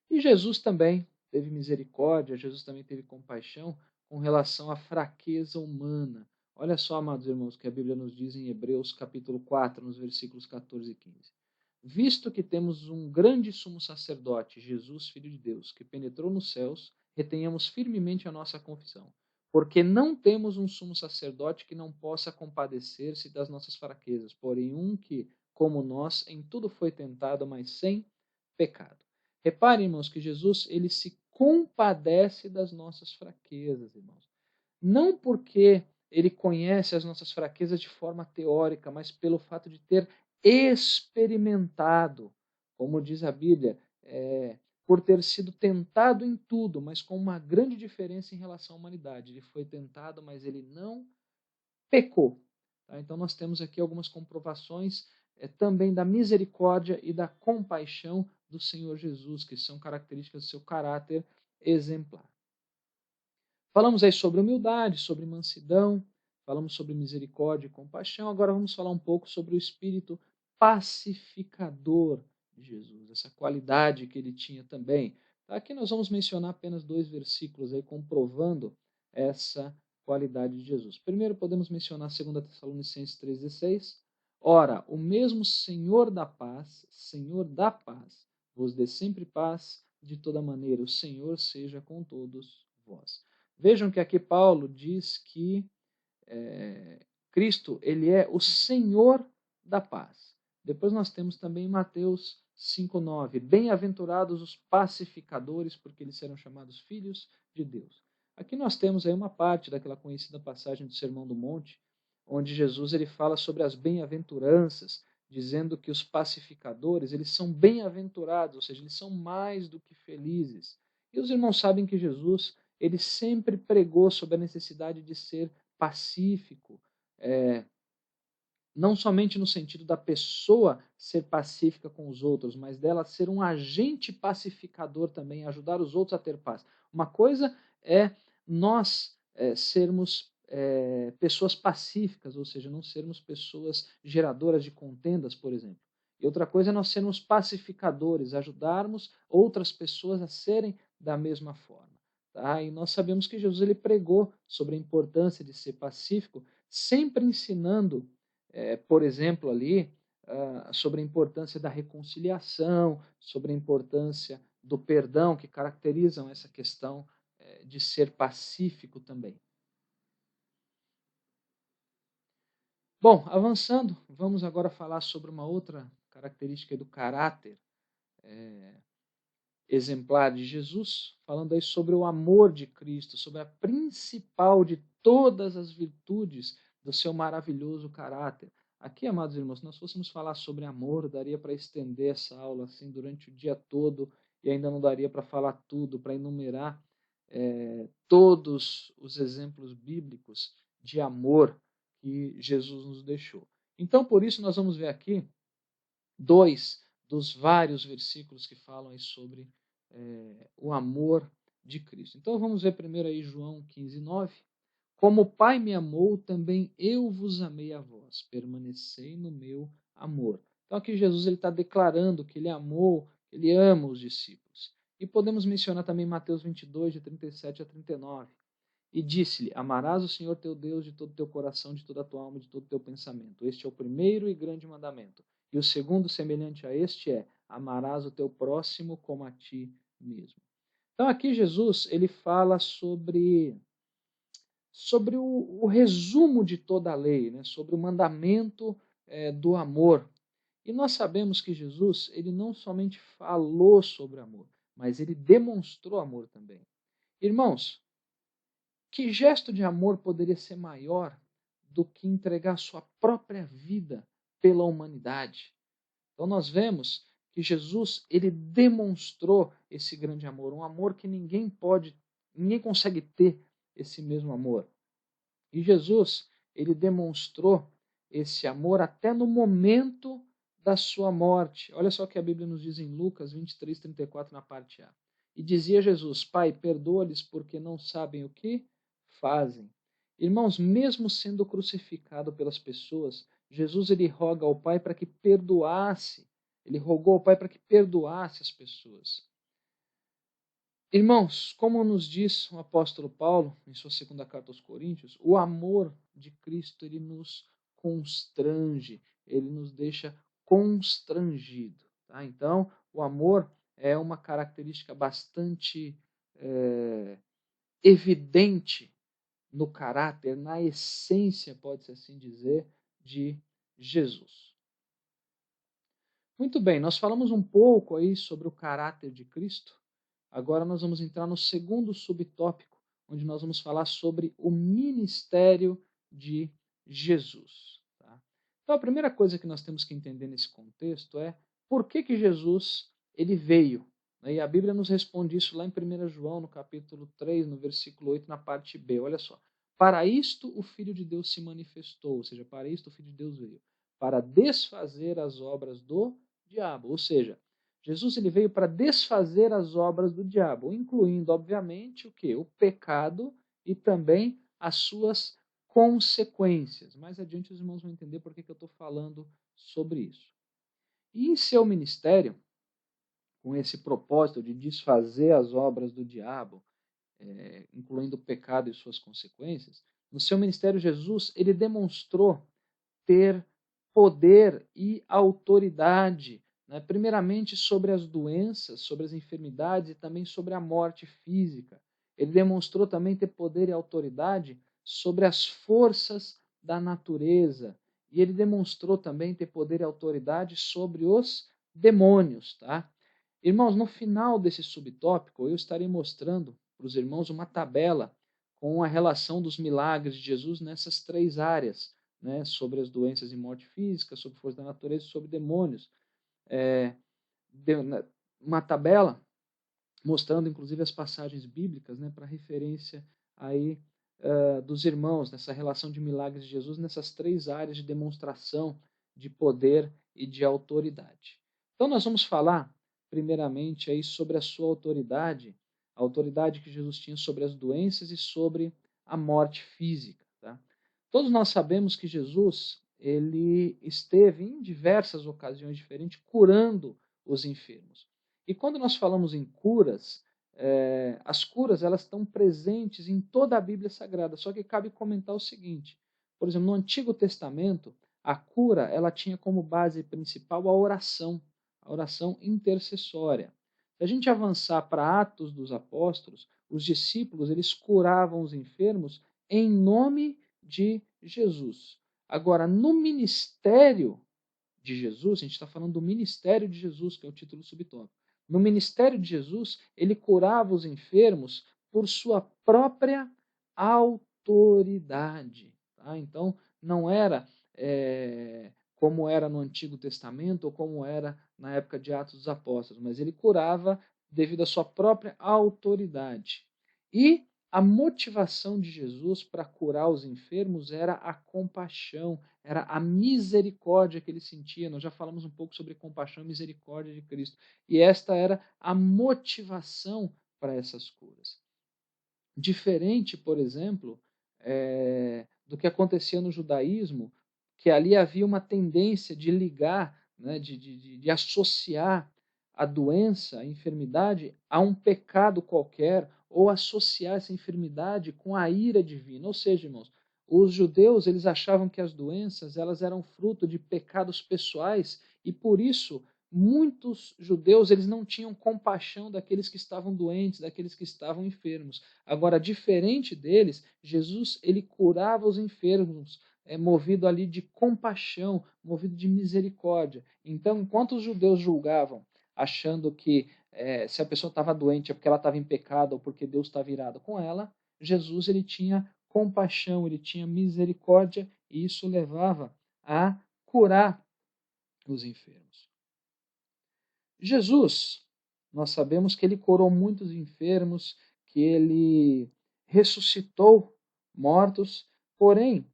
E Jesus também teve misericórdia, Jesus também teve compaixão com relação à fraqueza humana. Olha só, amados irmãos, que a Bíblia nos diz em Hebreus capítulo 4, nos versículos 14 e 15. Visto que temos um grande sumo sacerdote, Jesus, Filho de Deus, que penetrou nos céus, retenhamos firmemente a nossa confissão. Porque não temos um sumo sacerdote que não possa compadecer-se das nossas fraquezas, porém um que, como nós, em tudo foi tentado, mas sem pecado. Reparem, irmãos, que Jesus ele se compadece das nossas fraquezas, irmãos. Não porque ele conhece as nossas fraquezas de forma teórica, mas pelo fato de ter experimentado, como diz a Bíblia, por ter sido tentado em tudo, mas com uma grande diferença em relação à humanidade. Ele foi tentado, mas ele não pecou. Tá? Então nós temos aqui algumas comprovações também da misericórdia e da compaixão do Senhor Jesus, que são características do seu caráter exemplar. Falamos aí sobre humildade, sobre mansidão, falamos sobre misericórdia e compaixão. Agora vamos falar um pouco sobre o espírito pacificador de Jesus, essa qualidade que ele tinha também. Aqui nós vamos mencionar apenas 2 versículos aí comprovando essa qualidade de Jesus. Primeiro podemos mencionar 2 Tessalonicenses 3,16. Ora, o mesmo Senhor da paz, vos dê sempre paz de toda maneira. O Senhor seja com todos vós. Vejam que aqui Paulo diz que Cristo, ele é o Senhor da paz. Depois nós temos também Mateus 5,9. Bem-aventurados os pacificadores, porque eles serão chamados filhos de Deus. Aqui nós temos aí uma parte daquela conhecida passagem do Sermão do Monte, onde Jesus ele fala sobre as bem-aventuranças, dizendo que os pacificadores, eles são bem-aventurados, ou seja, eles são mais do que felizes. E os irmãos sabem que Jesus, ele sempre pregou sobre a necessidade de ser pacífico, não somente no sentido da pessoa ser pacífica com os outros, mas dela ser um agente pacificador também, ajudar os outros a ter paz. Uma coisa é nós sermos pessoas pacíficas, ou seja, não sermos pessoas geradoras de contendas, por exemplo. E outra coisa é nós sermos pacificadores, ajudarmos outras pessoas a serem da mesma forma. Tá? E nós sabemos que Jesus ele pregou sobre a importância de ser pacífico, sempre ensinando por exemplo, ali, sobre a importância da reconciliação, sobre a importância do perdão, que caracterizam essa questão de ser pacífico também. Bom, avançando, vamos agora falar sobre uma outra característica do caráter exemplar de Jesus, falando aí sobre o amor de Cristo, sobre a principal de todas as virtudes do seu maravilhoso caráter. Aqui, amados irmãos, se nós fôssemos falar sobre amor, daria para estender essa aula assim durante o dia todo e ainda não daria para falar tudo, para enumerar todos os exemplos bíblicos de amor que Jesus nos deixou. Então, por isso, nós vamos ver aqui 2 dos vários versículos que falam aí sobre o amor de Cristo. Então vamos ver primeiro aí João 15:9. Como o Pai me amou, também eu vos amei a vós. Permanecei no meu amor. Então aqui Jesus está declarando que ele amou, ele ama os discípulos. E podemos mencionar também Mateus 22, de 37 a 39. E disse-lhe, amarás o Senhor teu Deus de todo o teu coração, de toda a tua alma, de todo o teu pensamento. Este é o primeiro e grande mandamento. E o segundo, semelhante a este, é, amarás o teu próximo como a ti mesmo. Então aqui Jesus, ele fala sobre o resumo de toda a lei, né? Sobre o mandamento do amor. E nós sabemos que Jesus, ele não somente falou sobre amor, mas ele demonstrou amor também. Irmãos, que gesto de amor poderia ser maior do que entregar sua própria vida pela humanidade? Então nós vemos que Jesus, ele demonstrou esse grande amor, um amor que ninguém consegue ter esse mesmo amor. E Jesus, ele demonstrou esse amor até no momento da sua morte. Olha só o que a Bíblia nos diz em Lucas 23:34 na parte A. E dizia Jesus, Pai, perdoa-lhes porque não sabem o que fazem. Irmãos, mesmo sendo crucificado pelas pessoas, Jesus ele roga ao Pai para que perdoasse. Ele rogou ao Pai para que perdoasse as pessoas. Irmãos, como nos diz o apóstolo Paulo em sua segunda carta aos Coríntios, o amor de Cristo ele nos constrange, ele nos deixa constrangido. Tá? Então, o amor é uma característica bastante evidente no caráter, na essência, pode-se assim dizer, de Jesus. Muito bem, nós falamos um pouco aí sobre o caráter de Cristo. Agora nós vamos entrar no segundo subtópico, onde nós vamos falar sobre o ministério de Jesus. Tá? Então a primeira coisa que nós temos que entender nesse contexto é por que Jesus ele veio. E a Bíblia nos responde isso lá em 1 João, no capítulo 3, no versículo 8, na parte B. Olha só. Para isto o Filho de Deus se manifestou, ou seja, para isto o Filho de Deus veio, para desfazer as obras do diabo. Ou seja, Jesus ele veio para desfazer as obras do diabo, incluindo, obviamente, o quê? O pecado e também as suas consequências. Mais adiante os irmãos vão entender por que eu estou falando sobre isso. E em seu ministério, com esse propósito de desfazer as obras do diabo, incluindo o pecado e suas consequências, no seu ministério Jesus, ele demonstrou ter poder e autoridade, né? Primeiramente sobre as doenças, sobre as enfermidades e também sobre a morte física. Ele demonstrou também ter poder e autoridade sobre as forças da natureza. E ele demonstrou também ter poder e autoridade sobre os demônios, tá? Irmãos, no final desse subtópico, eu estarei mostrando para os irmãos uma tabela com a relação dos milagres de Jesus nessas três áreas, né, sobre as doenças e morte física, sobre força da natureza e sobre demônios. Uma tabela mostrando, inclusive, as passagens bíblicas, né, para referência aí dos irmãos, nessa relação de milagres de Jesus, nessas três áreas de demonstração de poder e de autoridade. Então, nós vamos falar, primeiramente, aí sobre a sua autoridade, a autoridade que Jesus tinha sobre as doenças e sobre a morte física. Tá? Todos nós sabemos que Jesus, ele esteve em diversas ocasiões diferentes curando os enfermos. E quando nós falamos em curas, as curas elas estão presentes em toda a Bíblia Sagrada, só que cabe comentar o seguinte, por exemplo, no Antigo Testamento, a cura ela tinha como base principal a oração intercessória. Se a gente avançar para Atos dos Apóstolos, os discípulos eles curavam os enfermos em nome de Jesus. Agora, no ministério de Jesus, a gente está falando do ministério de Jesus, que é o título subtópico. No ministério de Jesus, ele curava os enfermos por sua própria autoridade. Tá? Então, não era como era no Antigo Testamento ou como era na época de Atos dos Apóstolos, mas ele curava devido à sua própria autoridade. E a motivação de Jesus para curar os enfermos era a compaixão, era a misericórdia que ele sentia. Nós já falamos um pouco sobre compaixão e misericórdia de Cristo. E esta era a motivação para essas curas. Diferente, por exemplo, do que acontecia no judaísmo, que ali havia uma tendência de ligar, né, de associar a doença, a enfermidade, a um pecado qualquer, ou associar essa enfermidade com a ira divina. Ou seja, irmãos, os judeus eles achavam que as doenças elas eram fruto de pecados pessoais e por isso muitos judeus eles não tinham compaixão daqueles que estavam doentes, daqueles que estavam enfermos. Agora, diferente deles, Jesus ele curava os enfermos, movido ali de compaixão, movido de misericórdia. Então, enquanto os judeus julgavam, achando que se a pessoa estava doente é porque ela estava em pecado ou porque Deus estava irado com ela, Jesus ele tinha compaixão, ele tinha misericórdia e isso levava a curar os enfermos. Jesus, nós sabemos que ele curou muitos enfermos, que ele ressuscitou mortos, porém,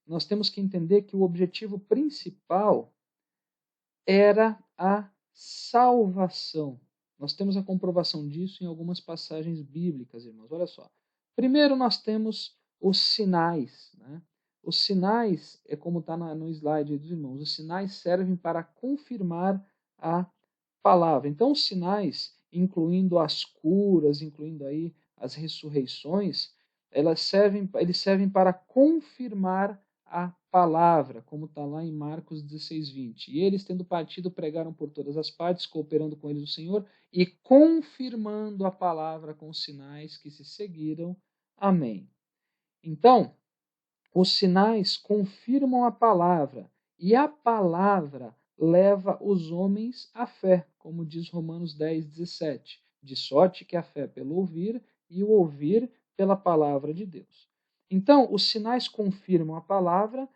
nós temos que entender que o objetivo principal era a salvação. Nós temos a comprovação disso em algumas passagens bíblicas, irmãos. Olha só. Primeiro, nós temos os sinais. Né? Os sinais, é como está no slide dos irmãos, os sinais servem para confirmar a palavra. Então, os sinais, incluindo as curas, incluindo aí as ressurreições, eles servem para confirmar a palavra, como está lá em Marcos 16:20. E eles, tendo partido, pregaram por todas as partes, cooperando com eles o Senhor e confirmando a palavra com os sinais que se seguiram. Amém. Então, os sinais confirmam a palavra e a palavra leva os homens à fé, como diz Romanos 10:17. De sorte que a fé pelo ouvir e o ouvir pela palavra de Deus. Então, os sinais confirmam a palavra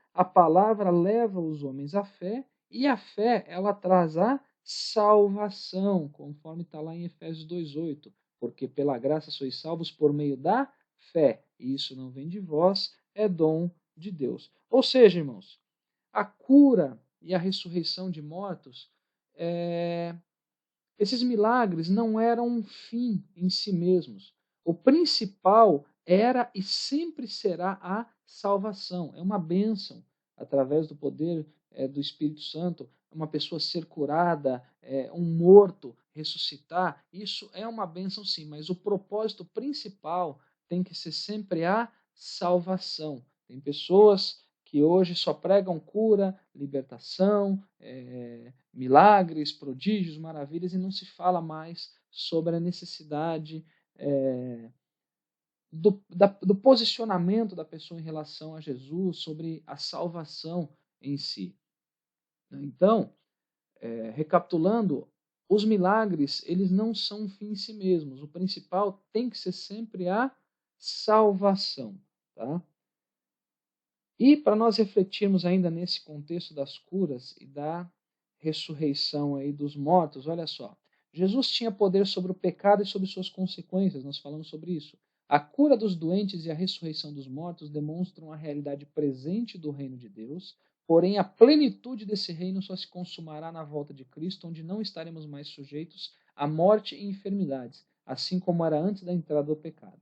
leva os homens à fé, e a fé, ela traz a salvação, conforme está lá em Efésios 2:8. Porque pela graça sois salvos por meio da fé, e isso não vem de vós, é dom de Deus. Ou seja, irmãos, a cura e a ressurreição de mortos, esses milagres não eram um fim em si mesmos. O principal era e sempre será a salvação. É uma bênção através do poder do Espírito Santo, uma pessoa ser curada, um morto ressuscitar, isso é uma bênção sim, mas o propósito principal tem que ser sempre a salvação. Tem pessoas que hoje só pregam cura, libertação, milagres, prodígios, maravilhas, e não se fala mais sobre a necessidade do posicionamento da pessoa em relação a Jesus, sobre a salvação em si. Então, recapitulando, os milagres, eles não são um fim em si mesmos. O principal tem que ser sempre a salvação. Tá? E para nós refletirmos ainda nesse contexto das curas e da ressurreição aí dos mortos, olha só. Jesus tinha poder sobre o pecado e sobre suas consequências, nós falamos sobre isso. A cura dos doentes e a ressurreição dos mortos demonstram a realidade presente do reino de Deus, porém a plenitude desse reino só se consumará na volta de Cristo, onde não estaremos mais sujeitos à morte e enfermidades, assim como era antes da entrada do pecado.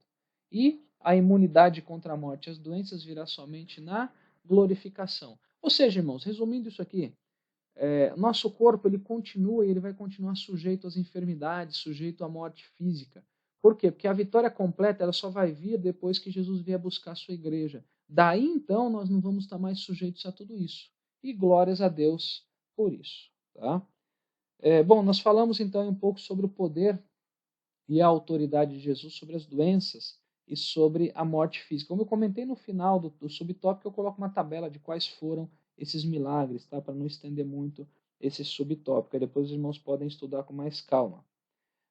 E a imunidade contra a morte e as doenças virá somente na glorificação. Ou seja, irmãos, resumindo isso aqui, nosso corpo ele continua e ele vai continuar sujeito às enfermidades, sujeito à morte física. Por quê? Porque a vitória completa ela só vai vir depois que Jesus vier buscar a sua igreja. Daí então nós não vamos estar mais sujeitos a tudo isso. E glórias a Deus por isso. Tá? Bom, nós falamos então um pouco sobre o poder e a autoridade de Jesus sobre as doenças e sobre a morte física. Como eu comentei no final do subtópico, eu coloco uma tabela de quais foram esses milagres, tá? Para não estender muito esse subtópico. Aí depois os irmãos podem estudar com mais calma.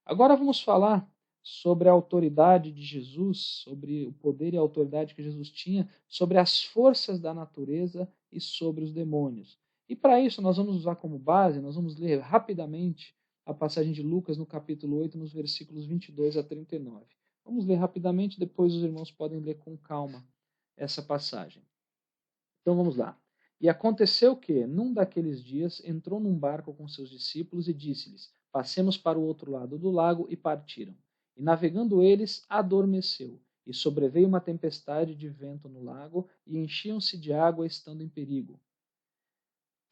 Agora vamos falar sobre a autoridade de Jesus, sobre o poder e a autoridade que Jesus tinha, sobre as forças da natureza e sobre os demônios. E para isso nós vamos usar como base, nós vamos ler rapidamente a passagem de Lucas no capítulo 8, nos versículos 22 a 39. Vamos ler rapidamente, depois os irmãos podem ler com calma essa passagem. Então vamos lá. E aconteceu que, num daqueles dias, entrou num barco com seus discípulos e disse-lhes: Passemos para o outro lado do lago, e partiram. E navegando eles, adormeceu, e sobreveio uma tempestade de vento no lago, e enchiam-se de água, estando em perigo.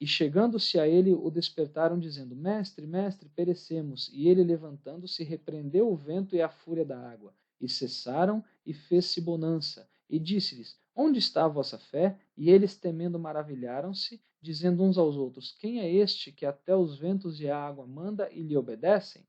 E chegando-se a ele, o despertaram, dizendo: Mestre, mestre, perecemos. E ele, levantando-se, repreendeu o vento e a fúria da água. E cessaram, e fez-se bonança. E disse-lhes: Onde está a vossa fé? E eles, temendo, maravilharam-se, dizendo uns aos outros: Quem é este que até os ventos e a água manda e lhe obedecem?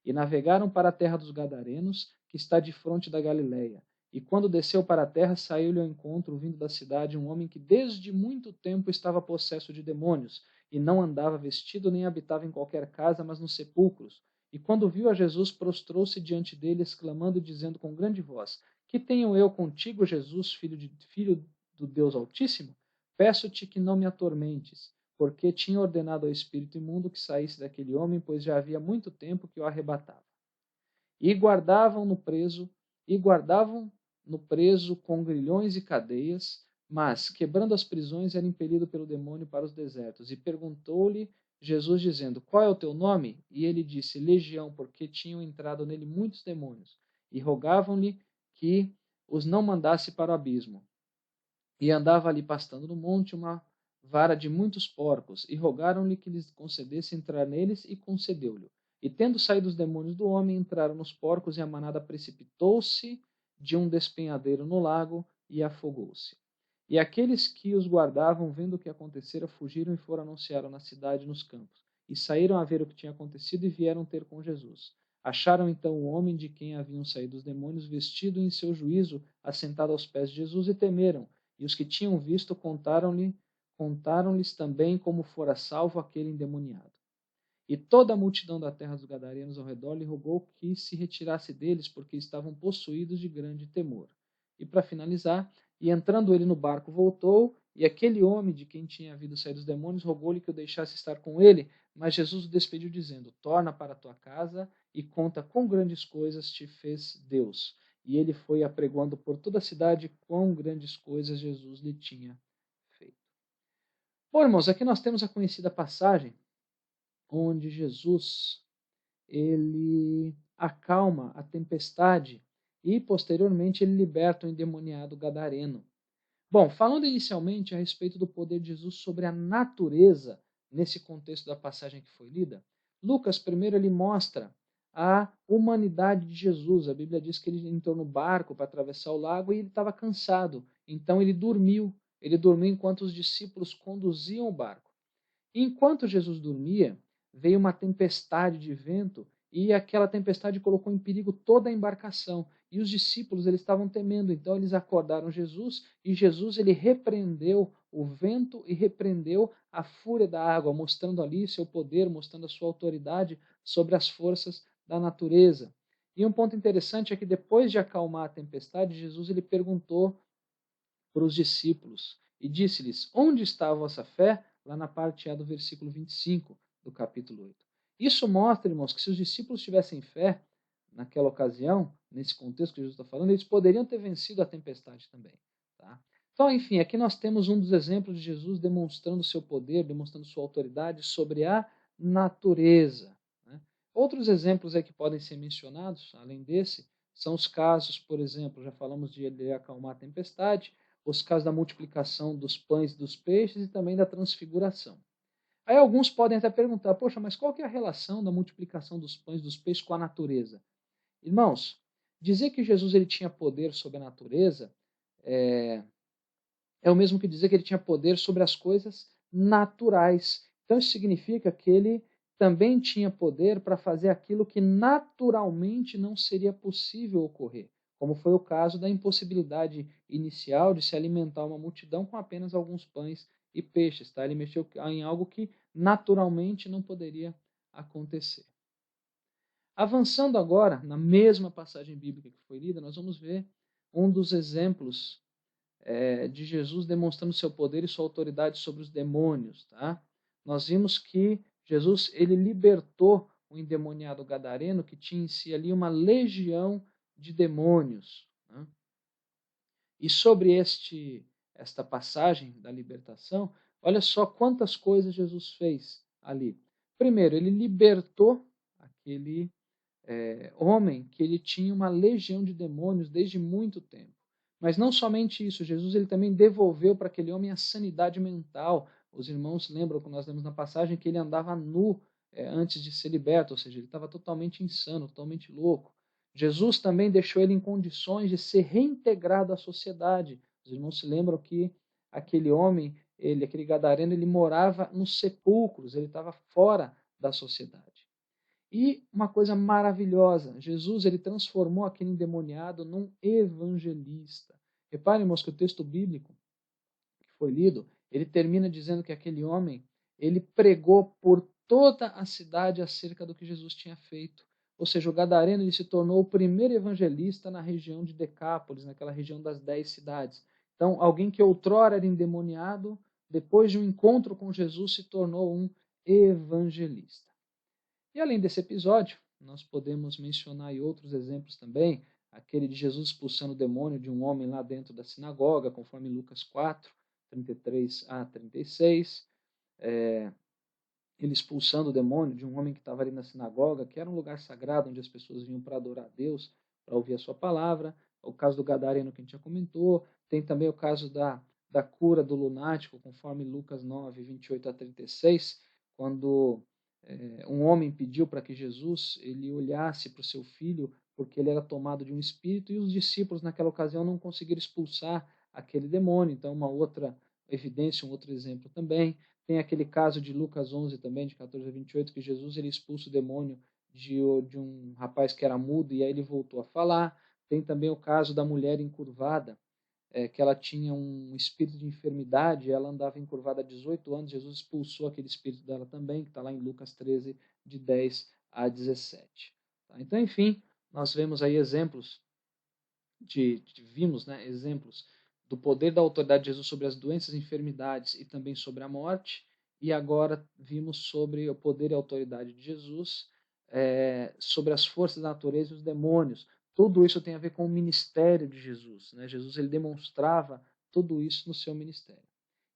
E navegaram para a terra dos Gadarenos, que está defronte da Galiléia. E quando desceu para a terra, saiu-lhe ao encontro, vindo da cidade, um homem que desde muito tempo estava possesso de demônios, e não andava vestido, nem habitava em qualquer casa, mas nos sepulcros. E quando viu a Jesus, prostrou-se diante dele, exclamando e dizendo com grande voz: Que tenho eu contigo, Jesus, filho do Deus Altíssimo? Peço-te que não me atormentes, porque tinha ordenado ao espírito imundo que saísse daquele homem, pois já havia muito tempo que o arrebatava. E guardavam no preso com grilhões e cadeias, mas, quebrando as prisões, era impelido pelo demônio para os desertos. E perguntou-lhe Jesus, dizendo: Qual é o teu nome? E ele disse: Legião, porque tinham entrado nele muitos demônios. E rogavam-lhe que os não mandasse para o abismo. E andava ali pastando no monte uma vara de muitos porcos, e rogaram-lhe que lhes concedesse entrar neles, e concedeu-lhe. E tendo saído os demônios do homem, entraram nos porcos, e a manada precipitou-se de um despenhadeiro no lago, e afogou-se. E aqueles que os guardavam, vendo o que acontecera, fugiram e foram anunciar na cidade e nos campos. E saíram a ver o que tinha acontecido, e vieram ter com Jesus. Acharam então o homem de quem haviam saído os demônios, vestido em seu juízo, assentado aos pés de Jesus, e temeram. E os que tinham visto contaram-lhes também como fora salvo aquele endemoniado. E toda a multidão da terra dos Gadarenos ao redor lhe rogou que se retirasse deles, porque estavam possuídos de grande temor. E para finalizar, e entrando ele no barco, voltou, e aquele homem de quem tinha havido saído os demônios rogou-lhe que o deixasse estar com ele, mas Jesus o despediu, dizendo: Torna para a tua casa e conta quão grandes coisas te fez Deus. E ele foi apregoando por toda a cidade quão grandes coisas Jesus lhe tinha feito. Bom, irmãos, aqui nós temos a conhecida passagem onde Jesus ele acalma a tempestade e posteriormente ele liberta o endemoniado gadareno. Bom, falando inicialmente a respeito do poder de Jesus sobre a natureza, nesse contexto da passagem que foi lida, Lucas primeiro ele mostra a humanidade de Jesus. A Bíblia diz que ele entrou no barco para atravessar o lago e ele estava cansado, então ele dormiu. Ele dormiu enquanto os discípulos conduziam o barco. Enquanto Jesus dormia, veio uma tempestade de vento e aquela tempestade colocou em perigo toda a embarcação. E os discípulos eles estavam temendo, então eles acordaram Jesus e Jesus ele repreendeu o vento e repreendeu a fúria da água, mostrando ali seu poder, mostrando a sua autoridade sobre as forças da natureza. E um ponto interessante é que depois de acalmar a tempestade, Jesus ele perguntou para os discípulos e disse-lhes: Onde está a vossa fé? Lá na parte A do versículo 25 do capítulo 8. Isso mostra, irmãos, que se os discípulos tivessem fé naquela ocasião, nesse contexto que Jesus está falando, eles poderiam ter vencido a tempestade também. Tá? Então, enfim, aqui nós temos um dos exemplos de Jesus demonstrando seu poder, demonstrando sua autoridade sobre a natureza. Né? Outros exemplos aí que podem ser mencionados, além desse, são os casos, por exemplo, já falamos de ele acalmar a tempestade, os casos da multiplicação dos pães e dos peixes e também da transfiguração. Aí alguns podem até perguntar, poxa, mas qual que é a relação da multiplicação dos pães e dos peixes com a natureza? Irmãos, dizer que Jesus ele tinha poder sobre a natureza é o mesmo que dizer que ele tinha poder sobre as coisas naturais. Então isso significa que ele também tinha poder para fazer aquilo que naturalmente não seria possível ocorrer, como foi o caso da impossibilidade inicial de se alimentar uma multidão com apenas alguns pães e peixes. Tá? Ele mexeu em algo que naturalmente não poderia acontecer. Avançando agora, na mesma passagem bíblica que foi lida, nós vamos ver um dos exemplos de Jesus demonstrando seu poder e sua autoridade sobre os demônios. Tá? Nós vimos que Jesus ele libertou o endemoniado gadareno que tinha em si ali uma legião de demônios. Né? E sobre esta passagem da libertação, olha só quantas coisas Jesus fez ali. Primeiro, ele libertou aquele homem que ele tinha uma legião de demônios desde muito tempo. Mas não somente isso, Jesus ele também devolveu para aquele homem a sanidade mental. Os irmãos lembram que nós lemos na passagem que ele andava nu antes de ser liberto, ou seja, ele estava totalmente insano, totalmente louco. Jesus também deixou ele em condições de ser reintegrado à sociedade. Os irmãos se lembram que aquele homem, aquele gadareno, ele morava nos sepulcros, ele estava fora da sociedade. E uma coisa maravilhosa, Jesus ele transformou aquele endemoniado num evangelista. Reparem, irmãos, que o texto bíblico que foi lido, ele termina dizendo que aquele homem, ele pregou por toda a cidade acerca do que Jesus tinha feito. Ou seja, o gadareno ele se tornou o primeiro evangelista na região de Decápolis, naquela região das 10 cidades. Então, alguém que outrora era endemoniado, depois de um encontro com Jesus, se tornou um evangelista. E além desse episódio, nós podemos mencionar aí outros exemplos também, aquele de Jesus expulsando o demônio de um homem lá dentro da sinagoga, conforme Lucas 4, 33 a 36, ele expulsando o demônio de um homem que estava ali na sinagoga, que era um lugar sagrado onde as pessoas vinham para adorar a Deus, para ouvir a sua palavra. O caso do gadareno que a gente já comentou, tem também o caso da cura do lunático, conforme Lucas 9, 28 a 36, quando um homem pediu para que Jesus ele olhasse para o seu filho, porque ele era tomado de um espírito, e os discípulos naquela ocasião não conseguiram expulsar aquele demônio. Então, uma outra evidência, um outro exemplo também. Tem aquele caso de Lucas 11 também, de 14 a 28, que Jesus ele expulsa o demônio de um rapaz que era mudo e aí ele voltou a falar. Tem também o caso da mulher encurvada, que ela tinha um espírito de enfermidade, ela andava encurvada há 18 anos, Jesus expulsou aquele espírito dela também, que está lá em Lucas 13, de 10 a 17. Tá? Então, enfim, nós vemos aí exemplos vimos, né, exemplos do poder da autoridade de Jesus sobre as doenças, enfermidades e também sobre a morte, e agora vimos sobre o poder e a autoridade de Jesus sobre as forças da natureza e os demônios. Tudo isso tem a ver com o ministério de Jesus. Né? Jesus ele demonstrava tudo isso no seu ministério.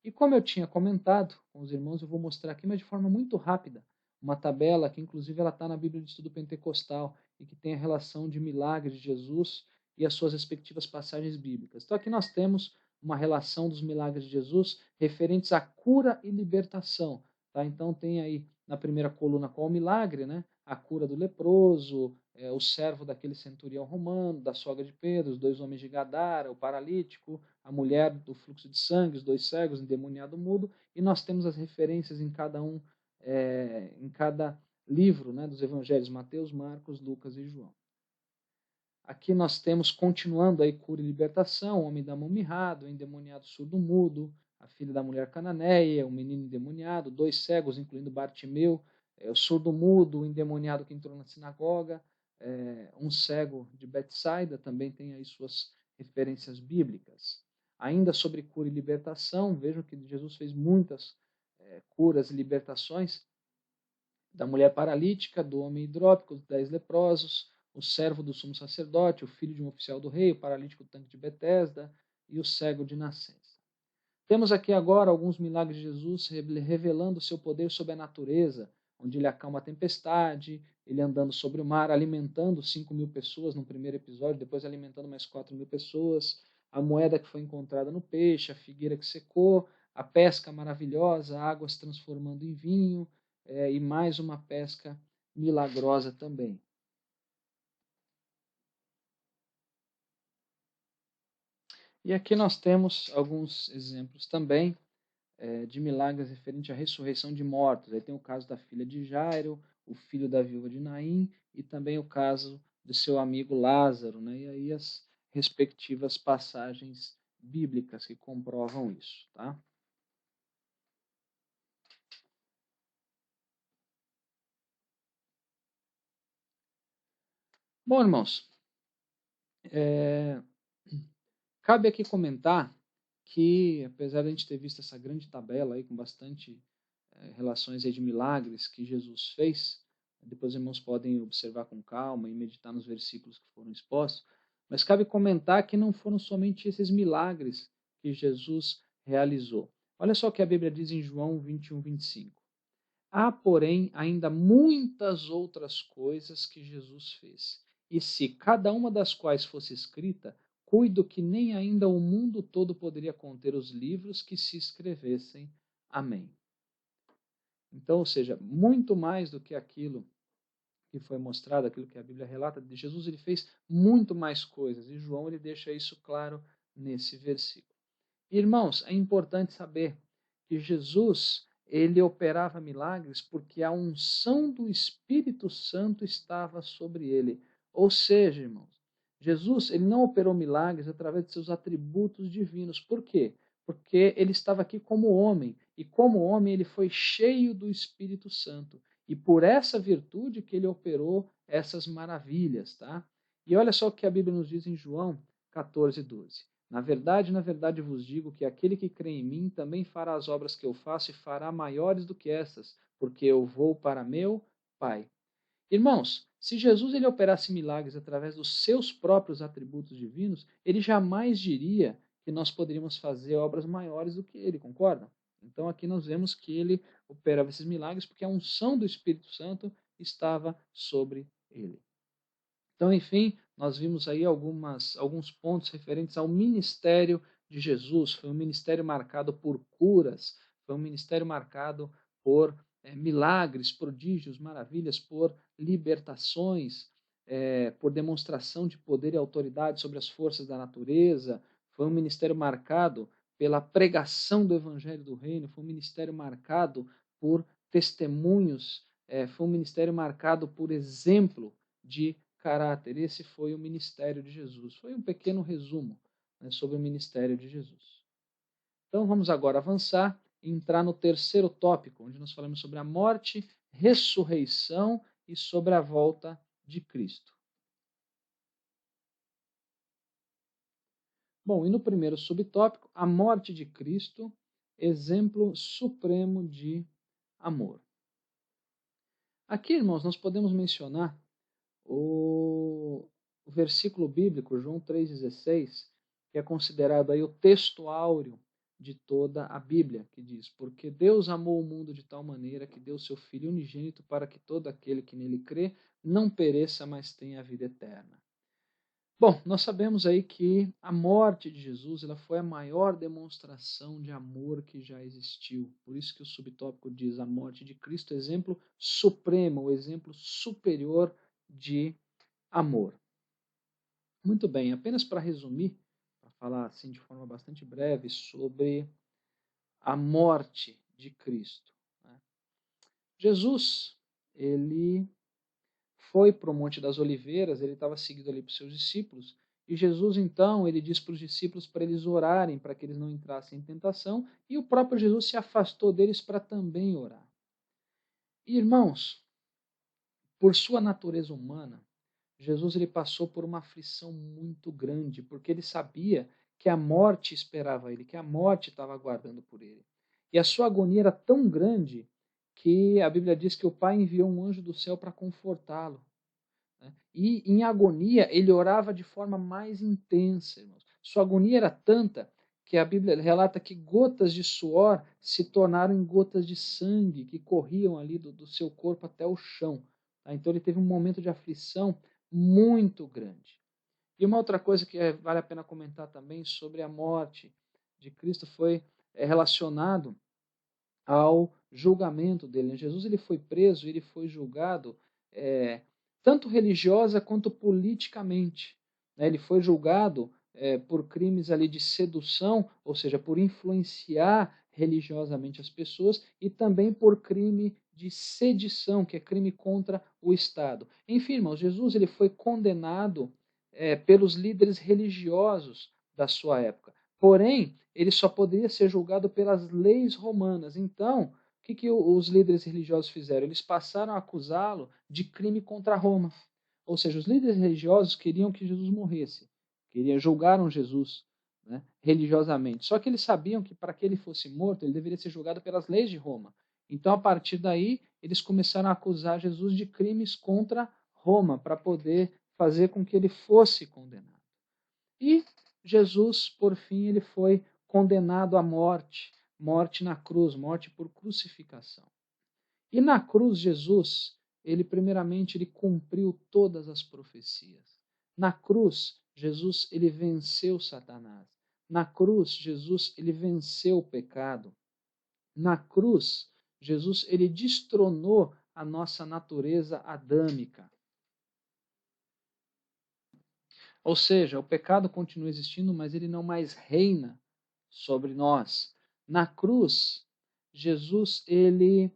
E como eu tinha comentado com os irmãos, eu vou mostrar aqui, mas de forma muito rápida, uma tabela que inclusive ela está na Bíblia de Estudo Pentecostal e que tem a relação de milagres de Jesus e as suas respectivas passagens bíblicas. Então aqui nós temos uma relação dos milagres de Jesus referentes à cura e libertação. Tá? Então tem aí na primeira coluna qual o milagre, né? A cura do leproso, o servo daquele centurião romano, da sogra de Pedro, os 2 homens de Gadara, o paralítico, a mulher do fluxo de sangue, os 2 cegos, endemoniado mudo, e nós temos as referências em cada em cada livro, né, dos evangelhos, Mateus, Marcos, Lucas e João. Aqui nós temos, continuando aí, cura e libertação, o homem da mão mirrado, o endemoniado surdo-mudo, a filha da mulher cananeia, o menino endemoniado, 2 cegos, incluindo Bartimeu, o surdo-mudo, o endemoniado que entrou na sinagoga, um cego de Betsaida, também tem aí suas referências bíblicas. Ainda sobre cura e libertação, vejam que Jesus fez muitas curas e libertações, da mulher paralítica, do homem hidrópico, dos 10 leprosos, o servo do sumo sacerdote, o filho de um oficial do rei, o paralítico do tanque de Betesda e o cego de nascença. Temos aqui agora alguns milagres de Jesus revelando o seu poder sobre a natureza, onde ele acalma a tempestade, ele andando sobre o mar, alimentando 5.000 pessoas no primeiro episódio, depois alimentando mais 4.000 pessoas, a moeda que foi encontrada no peixe, a figueira que secou, a pesca maravilhosa, águas transformando em vinho, e mais uma pesca milagrosa também. E aqui nós temos alguns exemplos também de milagres referentes à ressurreição de mortos. Aí tem o caso da filha de Jairo, o filho da viúva de Naim e também o caso de seu amigo Lázaro, né? E aí as respectivas passagens bíblicas que comprovam isso, tá? Bom, irmãos, cabe aqui comentar que, apesar de a gente ter visto essa grande tabela aí com bastante relações aí de milagres que Jesus fez, depois os irmãos podem observar com calma e meditar nos versículos que foram expostos, mas cabe comentar que não foram somente esses milagres que Jesus realizou. Olha só o que a Bíblia diz em João 21, 25. Há, porém, ainda muitas outras coisas que Jesus fez. E se cada uma das quais fosse escrita, cuido que nem ainda o mundo todo poderia conter os livros que se escrevessem. Amém. Então, ou seja, muito mais do que aquilo que foi mostrado, aquilo que a Bíblia relata de Jesus, ele fez muito mais coisas. E João ele deixa isso claro nesse versículo. Irmãos, é importante saber que Jesus ele operava milagres porque a unção do Espírito Santo estava sobre ele. Ou seja, irmãos, Jesus ele não operou milagres através de seus atributos divinos. Por quê? Porque ele estava aqui como homem, e como homem ele foi cheio do Espírito Santo. E por essa virtude que ele operou essas maravilhas, tá? E olha só o que a Bíblia nos diz em João 14, 12. Na verdade vos digo que aquele que crê em mim também fará as obras que eu faço e fará maiores do que essas, porque eu vou para meu Pai. Irmãos, se Jesus ele operasse milagres através dos seus próprios atributos divinos, ele jamais diria que nós poderíamos fazer obras maiores do que ele, concordam? Então aqui nós vemos que ele operava esses milagres porque a unção do Espírito Santo estava sobre ele. Então, enfim, nós vimos aí alguns pontos referentes ao ministério de Jesus. Foi um ministério marcado por curas, foi um ministério marcado por milagres, prodígios, maravilhas, por libertações, por demonstração de poder e autoridade sobre as forças da natureza. Foi um ministério marcado pela pregação do evangelho do reino, foi um ministério marcado por testemunhos, foi um ministério marcado por exemplo de caráter. Esse foi o ministério de Jesus. Foi um pequeno resumo, né, sobre o ministério de Jesus. Então vamos agora avançar e entrar no terceiro tópico, onde nós falamos sobre a morte, ressurreição e sobre a volta de Cristo. Bom, e no primeiro subtópico, a morte de Cristo, exemplo supremo de amor. Aqui, irmãos, nós podemos mencionar o versículo bíblico, João 3,16, que é considerado aí o texto áureo de toda a Bíblia, que diz: porque Deus amou o mundo de tal maneira que deu seu Filho unigênito para que todo aquele que nele crê não pereça, mas tenha a vida eterna. Bom, nós sabemos aí que a morte de Jesus ela foi a maior demonstração de amor que já existiu. Por isso que o subtópico diz a morte de Cristo, exemplo supremo, o exemplo superior de amor. Muito bem, apenas para resumir, para falar assim de forma bastante breve sobre a morte de Cristo, né? Jesus, ele foi para o Monte das Oliveiras, ele estava seguido ali por seus discípulos, e Jesus então, ele diz para os discípulos para eles orarem, para que eles não entrassem em tentação, e o próprio Jesus se afastou deles para também orar. E, irmãos, por sua natureza humana, Jesus ele passou por uma aflição muito grande, porque ele sabia que a morte esperava ele, que a morte estava aguardando por ele. E a sua agonia era tão grande que a Bíblia diz que o Pai enviou um anjo do céu para confortá-lo, né? E em agonia ele orava de forma mais intensa, irmãos. Sua agonia era tanta que a Bíblia relata que gotas de suor se tornaram em gotas de sangue que corriam ali do seu corpo até o chão. Tá? Então ele teve um momento de aflição muito grande. E uma outra coisa que vale a pena comentar também sobre a morte de Cristo foi relacionado ao julgamento dele. Jesus ele foi preso, ele foi julgado tanto religiosa quanto politicamente, né? Ele foi julgado por crimes ali de sedução, ou seja, por influenciar religiosamente as pessoas, e também por crime de sedição, que é crime contra o Estado. Enfim, irmãos, Jesus ele foi condenado pelos líderes religiosos da sua época. Porém, ele só poderia ser julgado pelas leis romanas. Então, o que os líderes religiosos fizeram? Eles passaram a acusá-lo de crime contra Roma. Ou seja, os líderes religiosos queriam que Jesus morresse, julgaram Jesus, né, religiosamente. Só que eles sabiam que para que ele fosse morto, ele deveria ser julgado pelas leis de Roma. Então, a partir daí, eles começaram a acusar Jesus de crimes contra Roma, para poder fazer com que ele fosse condenado. E Jesus, por fim, ele foi condenado à morte, morte na cruz, morte por crucificação. E na cruz, Jesus, ele primeiramente ele cumpriu todas as profecias. Na cruz, Jesus ele venceu Satanás. Na cruz, Jesus ele venceu o pecado. Na cruz, Jesus ele destronou a nossa natureza adâmica. Ou seja, o pecado continua existindo, mas ele não mais reina sobre nós. Na cruz, Jesus ele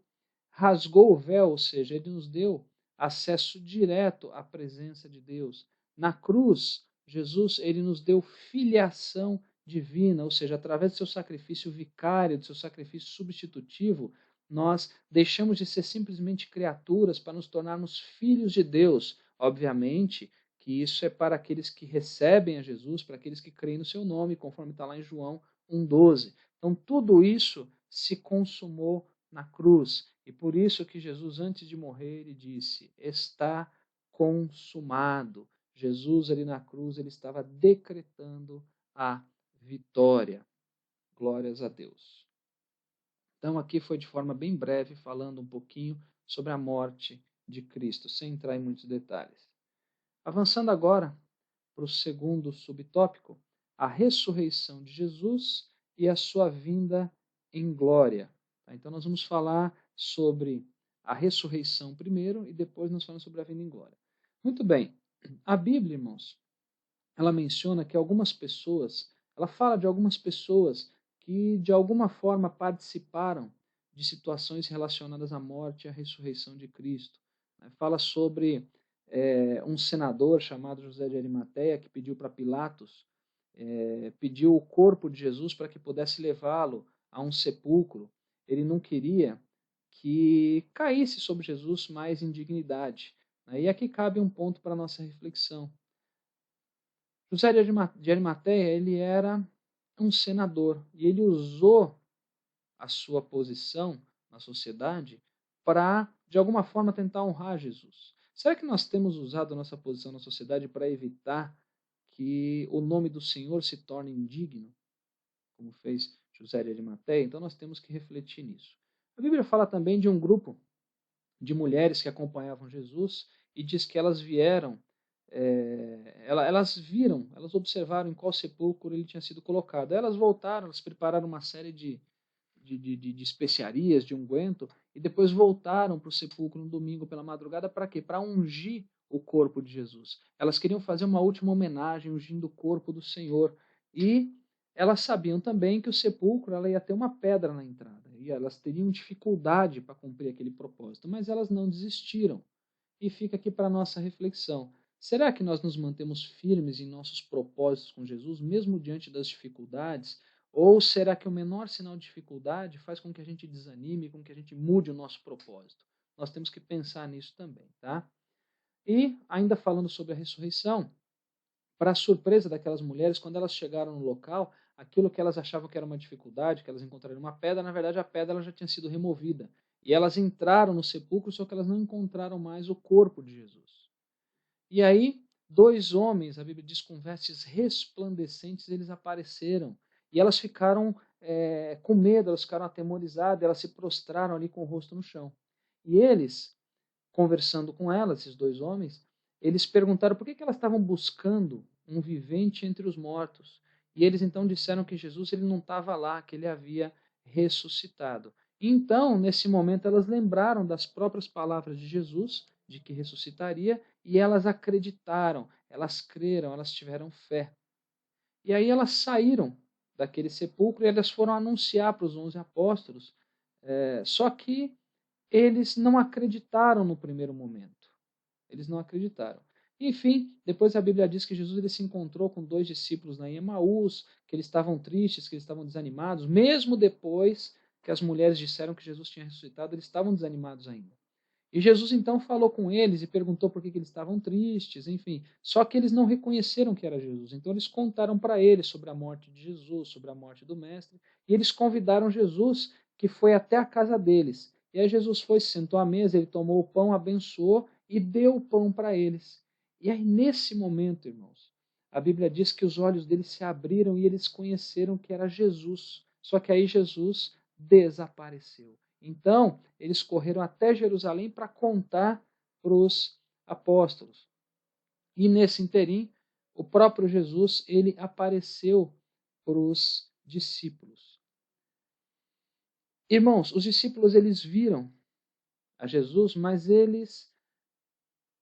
rasgou o véu, ou seja, ele nos deu acesso direto à presença de Deus. Na cruz, Jesus ele nos deu filiação divina, ou seja, através do seu sacrifício vicário, do seu sacrifício substitutivo, nós deixamos de ser simplesmente criaturas para nos tornarmos filhos de Deus. Obviamente que isso é para aqueles que recebem a Jesus, para aqueles que creem no seu nome, conforme está lá em João 1,12. Então, tudo isso se consumou na cruz. E por isso que Jesus, antes de morrer, ele disse, está consumado. Jesus ali na cruz, ele estava decretando a vitória. Glórias a Deus. Então, aqui foi de forma bem breve, falando um pouquinho sobre a morte de Cristo, sem entrar em muitos detalhes. Avançando agora para o segundo subtópico, a ressurreição de Jesus e a sua vinda em glória. Então nós vamos falar sobre a ressurreição primeiro e depois nós falamos sobre a vinda em glória. Muito bem, a Bíblia, irmãos, ela menciona que algumas pessoas, ela fala de algumas pessoas que de alguma forma participaram de situações relacionadas à morte e à ressurreição de Cristo. Fala sobre um senador chamado José de Arimateia que pediu para Pilatos, pediu o corpo de Jesus para que pudesse levá-lo a um sepulcro. Ele não queria que caísse sobre Jesus mais indignidade. E aqui cabe um ponto para a nossa reflexão. José de Arimateia, ele era um senador e ele usou a sua posição na sociedade para, de alguma forma, tentar honrar Jesus. Será que nós temos usado a nossa posição na sociedade para evitar que o nome do Senhor se torne indigno, como fez José de Arimateia? Então nós temos que refletir nisso. A Bíblia fala também de um grupo de mulheres que acompanhavam Jesus e diz que elas vieram elas viram, elas observaram em qual sepulcro ele tinha sido colocado. Elas voltaram, elas prepararam uma série de especiarias, de unguento, e depois voltaram para o sepulcro no domingo pela madrugada para quê? Para ungir o corpo de Jesus. Elas queriam fazer uma última homenagem, ungindo o corpo do Senhor. E elas sabiam também que o sepulcro ela ia ter uma pedra na entrada, e elas teriam dificuldade para cumprir aquele propósito, mas elas não desistiram. E fica aqui para a nossa reflexão. Será que nós nos mantemos firmes em nossos propósitos com Jesus, mesmo diante das dificuldades? Ou será que o menor sinal de dificuldade faz com que a gente desanime, com que a gente mude o nosso propósito? Nós temos que pensar nisso também, tá? E, ainda falando sobre a ressurreição, para a surpresa daquelas mulheres, quando elas chegaram no local, aquilo que elas achavam que era uma dificuldade, que elas encontrariam uma pedra, na verdade a pedra ela já tinha sido removida. E elas entraram no sepulcro, só que elas não encontraram mais o corpo de Jesus. E aí, dois homens, a Bíblia diz, com vestes resplandecentes, eles apareceram. E elas ficaram com medo, elas ficaram atemorizadas, elas se prostraram ali com o rosto no chão. E eles, conversando com elas, esses dois homens, eles perguntaram por que elas estavam buscando um vivente entre os mortos. E eles então disseram que Jesus ele não estava lá, que ele havia ressuscitado. Então, nesse momento, elas lembraram das próprias palavras de Jesus, de que ressuscitaria, e elas acreditaram, elas creram, elas tiveram fé. E aí elas saíram daquele sepulcro e elas foram anunciar para os 11 apóstolos, só que eles não acreditaram no primeiro momento. Eles não acreditaram. Enfim, depois a Bíblia diz que Jesus ele se encontrou com dois discípulos na Emaús, que eles estavam tristes, que eles estavam desanimados, mesmo depois que as mulheres disseram que Jesus tinha ressuscitado, eles estavam desanimados ainda. E Jesus então falou com eles e perguntou por que eles estavam tristes, enfim. Só que eles não reconheceram que era Jesus. Então eles contaram para ele sobre a morte de Jesus, sobre a morte do Mestre, e eles convidaram Jesus, que foi até a casa deles. E aí Jesus foi, se sentou à mesa, ele tomou o pão, abençoou e deu o pão para eles. E aí nesse momento, irmãos, a Bíblia diz que os olhos deles se abriram e eles conheceram que era Jesus. Só que aí Jesus desapareceu. Então, eles correram até Jerusalém para contar para os apóstolos. E nesse interim, o próprio Jesus, ele apareceu para os discípulos. Irmãos, os discípulos eles viram a Jesus, mas eles,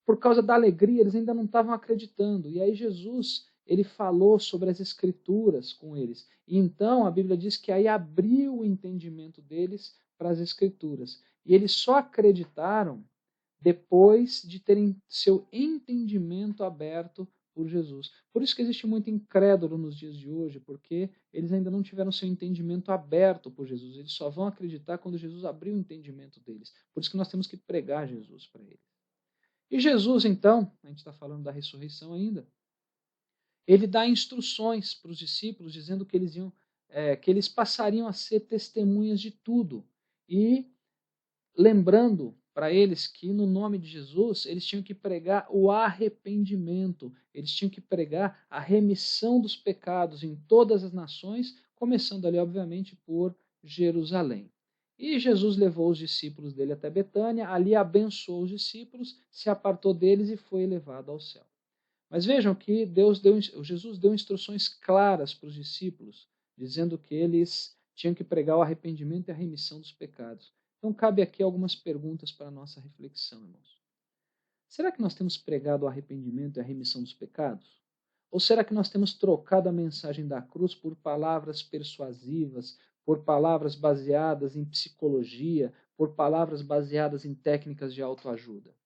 por causa da alegria, eles ainda não estavam acreditando. E aí Jesus, ele falou sobre as escrituras com eles. E então a Bíblia diz que aí abriu o entendimento deles para as escrituras. E eles só acreditaram depois de terem seu entendimento aberto por Jesus. Por isso que existe muito incrédulo nos dias de hoje, porque eles ainda não tiveram seu entendimento aberto por Jesus. Eles só vão acreditar quando Jesus abrir o entendimento deles. Por isso que nós temos que pregar Jesus para eles. E Jesus, então, a gente está falando da ressurreição ainda, ele dá instruções para os discípulos, dizendo que que eles passariam a ser testemunhas de tudo. E lembrando para eles que no nome de Jesus eles tinham que pregar o arrependimento, eles tinham que pregar a remissão dos pecados em todas as nações, começando ali, obviamente, por Jerusalém. E Jesus levou os discípulos dele até Betânia, ali abençoou os discípulos, se apartou deles e foi levado ao céu. Mas vejam que Jesus deu instruções claras para os discípulos, dizendo que eles tinham que pregar o arrependimento e a remissão dos pecados. Então, cabe aqui algumas perguntas para a nossa reflexão, irmãos. Será que nós temos pregado o arrependimento e a remissão dos pecados? Ou será que nós temos trocado a mensagem da cruz por palavras persuasivas, por palavras baseadas em psicologia, por palavras baseadas em técnicas de autoajuda?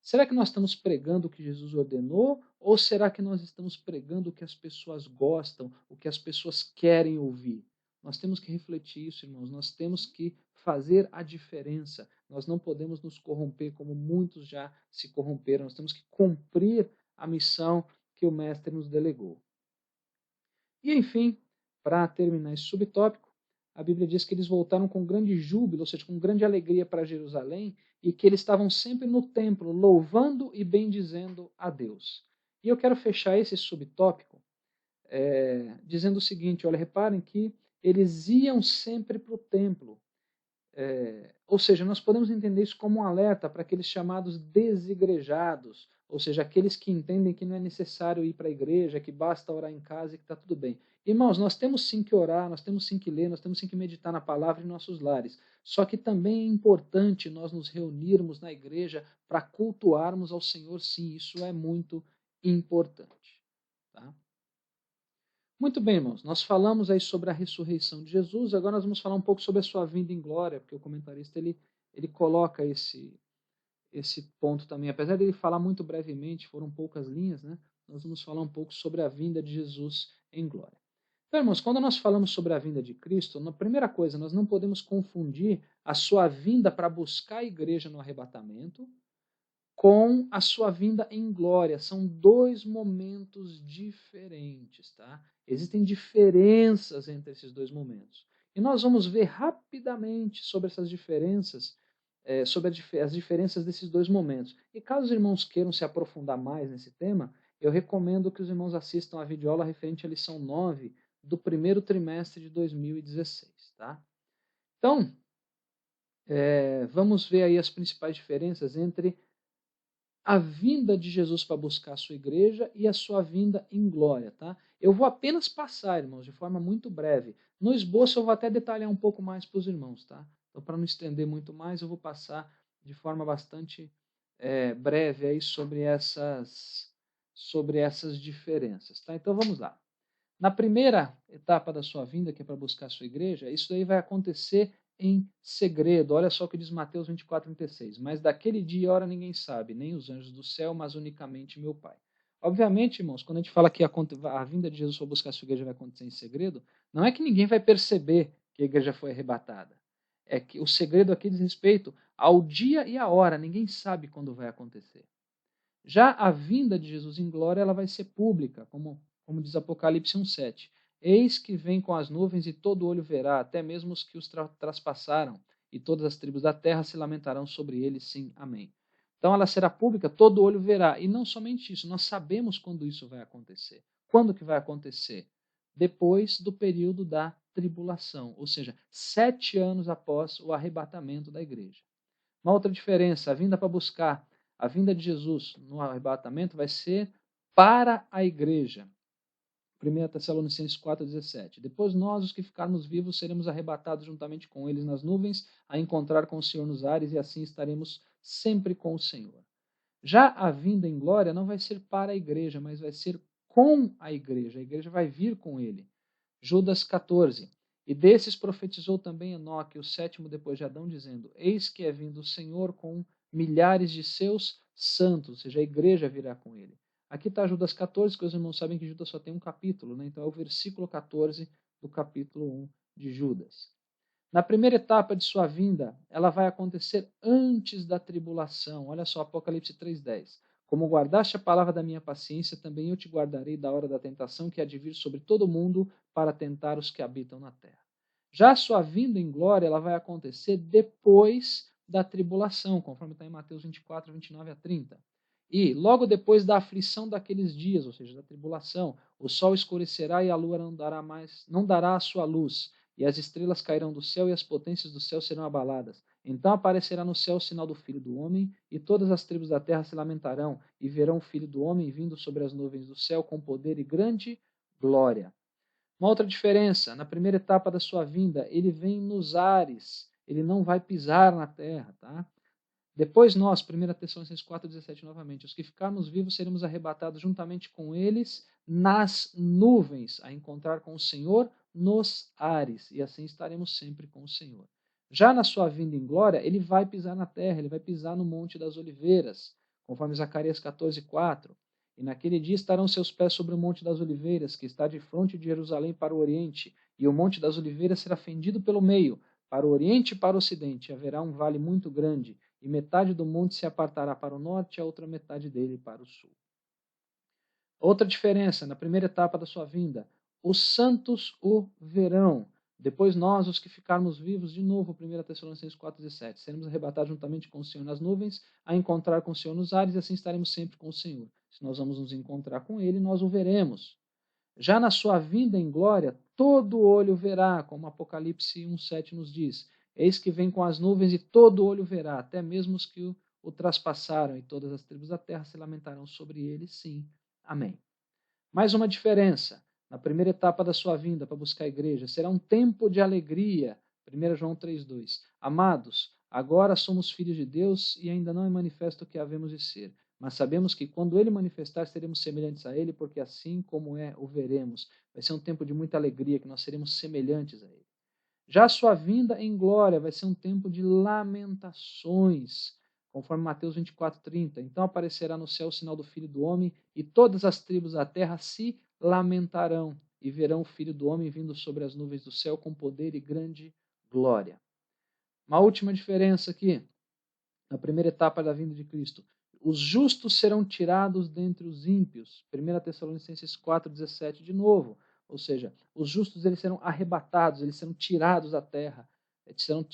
Será que nós estamos pregando o que Jesus ordenou? Ou será que nós estamos pregando o que as pessoas gostam, o que as pessoas querem ouvir? Nós temos que refletir isso, irmãos. Nós temos que fazer a diferença. Nós não podemos nos corromper como muitos já se corromperam. Nós temos que cumprir a missão que o Mestre nos delegou. E, enfim, para terminar esse subtópico, a Bíblia diz que eles voltaram com grande júbilo, ou seja, com grande alegria para Jerusalém, e que eles estavam sempre no templo, louvando e bendizendo a Deus. E eu quero fechar esse subtópico dizendo o seguinte, olha, reparem que eles iam sempre para o templo. Ou seja, nós podemos entender isso como um alerta para aqueles chamados desigrejados, ou seja, aqueles que entendem que não é necessário ir para a igreja, que basta orar em casa e que está tudo bem. Irmãos, nós temos sim que orar, nós temos sim que ler, nós temos sim que meditar na palavra em nossos lares. Só que também é importante nós nos reunirmos na igreja para cultuarmos ao Senhor, sim, isso é muito importante. Tá? Muito bem, irmãos, nós falamos aí sobre a ressurreição de Jesus, agora nós vamos falar um pouco sobre a sua vinda em glória, porque o comentarista ele coloca esse ponto também. Apesar dele falar muito brevemente, foram poucas linhas, né? Nós vamos falar um pouco sobre a vinda de Jesus em glória. Então, irmãos, quando nós falamos sobre a vinda de Cristo, na primeira coisa, nós não podemos confundir a sua vinda para buscar a igreja no arrebatamento com a sua vinda em glória. São dois momentos diferentes, tá? Existem diferenças entre esses dois momentos. E nós vamos ver rapidamente sobre essas diferenças, sobre as diferenças desses dois momentos. E caso os irmãos queiram se aprofundar mais nesse tema, eu recomendo que os irmãos assistam a videoaula referente à lição 9 do primeiro trimestre de 2016, tá? Então, vamos ver aí as principais diferenças entre a vinda de Jesus para buscar a sua igreja e a sua vinda em glória, tá? Eu vou apenas passar, irmãos, de forma muito breve. No esboço eu vou até detalhar um pouco mais para os irmãos, tá? Então, para não estender muito mais, eu vou passar de forma bastante breve aí sobre essas diferenças, tá? Então, vamos lá. Na primeira etapa da sua vinda, que é para buscar a sua igreja, isso daí vai acontecer em segredo. Olha só o que diz Mateus 24:36. Mas daquele dia e hora ninguém sabe, nem os anjos do céu, mas unicamente meu Pai. Obviamente, irmãos, quando a gente fala que a vinda de Jesus para buscar a sua igreja vai acontecer em segredo, não é que ninguém vai perceber que a igreja foi arrebatada. É que o segredo aqui diz respeito ao dia e à hora. Ninguém sabe quando vai acontecer. Já a vinda de Jesus em glória, ela vai ser pública, como diz Apocalipse 1:7. Eis que vem com as nuvens e todo olho verá, até mesmo os que os traspassaram, e todas as tribos da terra se lamentarão sobre ele, sim, amém. Então ela será pública, todo olho verá. E não somente isso, nós sabemos quando isso vai acontecer. Quando que vai acontecer? Depois do período da tribulação, ou seja, 7 anos após o arrebatamento da igreja. Uma outra diferença, a vinda para buscar, a vinda de Jesus no arrebatamento vai ser para a igreja. 1 Tessalonicenses 4,17. Depois nós, os que ficarmos vivos, seremos arrebatados juntamente com eles nas nuvens, a encontrar com o Senhor nos ares, e assim estaremos sempre com o Senhor. Já a vinda em glória não vai ser para a igreja, mas vai ser com a igreja vai vir com ele. Judas 14. E desses profetizou também Enoque, o sétimo depois de Adão, dizendo: Eis que é vindo o Senhor com milhares de seus santos, ou seja, a igreja virá com ele. Aqui está Judas 14, que os irmãos sabem que Judas só tem um capítulo, né? Então é o versículo 14 do capítulo 1 de Judas. Na primeira etapa de sua vinda, ela vai acontecer antes da tribulação. Olha só, Apocalipse 3:10. Como guardaste a palavra da minha paciência, também eu te guardarei da hora da tentação que há de vir sobre todo o mundo para tentar os que habitam na terra. Já a sua vinda em glória, ela vai acontecer depois da tribulação, conforme está em Mateus 24:29-30. E logo depois da aflição daqueles dias, ou seja, da tribulação, o sol escurecerá e a lua não dará a sua luz, e as estrelas cairão do céu e as potências do céu serão abaladas. Então aparecerá no céu o sinal do Filho do Homem, e todas as tribos da terra se lamentarão, e verão o Filho do Homem vindo sobre as nuvens do céu com poder e grande glória. Uma outra diferença, na primeira etapa da sua vinda, ele vem nos ares, ele não vai pisar na terra, tá? Depois nós, 1 Tessalonicenses 4,17 novamente, os que ficarmos vivos seremos arrebatados juntamente com eles nas nuvens, a encontrar com o Senhor nos ares, e assim estaremos sempre com o Senhor. Já na sua vinda em glória, ele vai pisar na terra, ele vai pisar no Monte das Oliveiras, conforme Zacarias 14:4. E naquele dia estarão seus pés sobre o Monte das Oliveiras, que está de fronte de Jerusalém para o oriente, e o Monte das Oliveiras será fendido pelo meio, para o oriente e para o ocidente, haverá um vale muito grande, e metade do monte se apartará para o norte e a outra metade dele para o sul. Outra diferença, na primeira etapa da sua vinda, os santos o verão. Depois nós, os que ficarmos vivos, de novo, 1 Tessalonicenses 4,17, seremos arrebatados juntamente com o Senhor nas nuvens, a encontrar com o Senhor nos ares, e assim estaremos sempre com o Senhor. Se nós vamos nos encontrar com ele, nós o veremos. Já na sua vinda em glória, todo olho verá, como Apocalipse 1:7 nos diz. Eis que vem com as nuvens e todo olho verá, até mesmo os que o traspassaram, e todas as tribos da terra se lamentarão sobre ele, sim. Amém. Mais uma diferença. Na primeira etapa da sua vinda para buscar a igreja, será um tempo de alegria. 1 João 3,2. Amados, agora somos filhos de Deus e ainda não é manifesto o que havemos de ser. Mas sabemos que quando ele manifestar, seremos semelhantes a ele, porque assim como é, o veremos. Vai ser um tempo de muita alegria, que nós seremos semelhantes a ele. Já a sua vinda em glória vai ser um tempo de lamentações, conforme Mateus 24:30. Então aparecerá no céu o sinal do Filho do Homem, e todas as tribos da terra se lamentarão, e verão o Filho do Homem vindo sobre as nuvens do céu com poder e grande glória. Uma última diferença aqui, na primeira etapa da vinda de Cristo. Os justos serão tirados dentre os ímpios. 1 Tessalonicenses 4,17 de novo. Ou seja, os justos eles serão arrebatados, eles serão tirados da terra, serão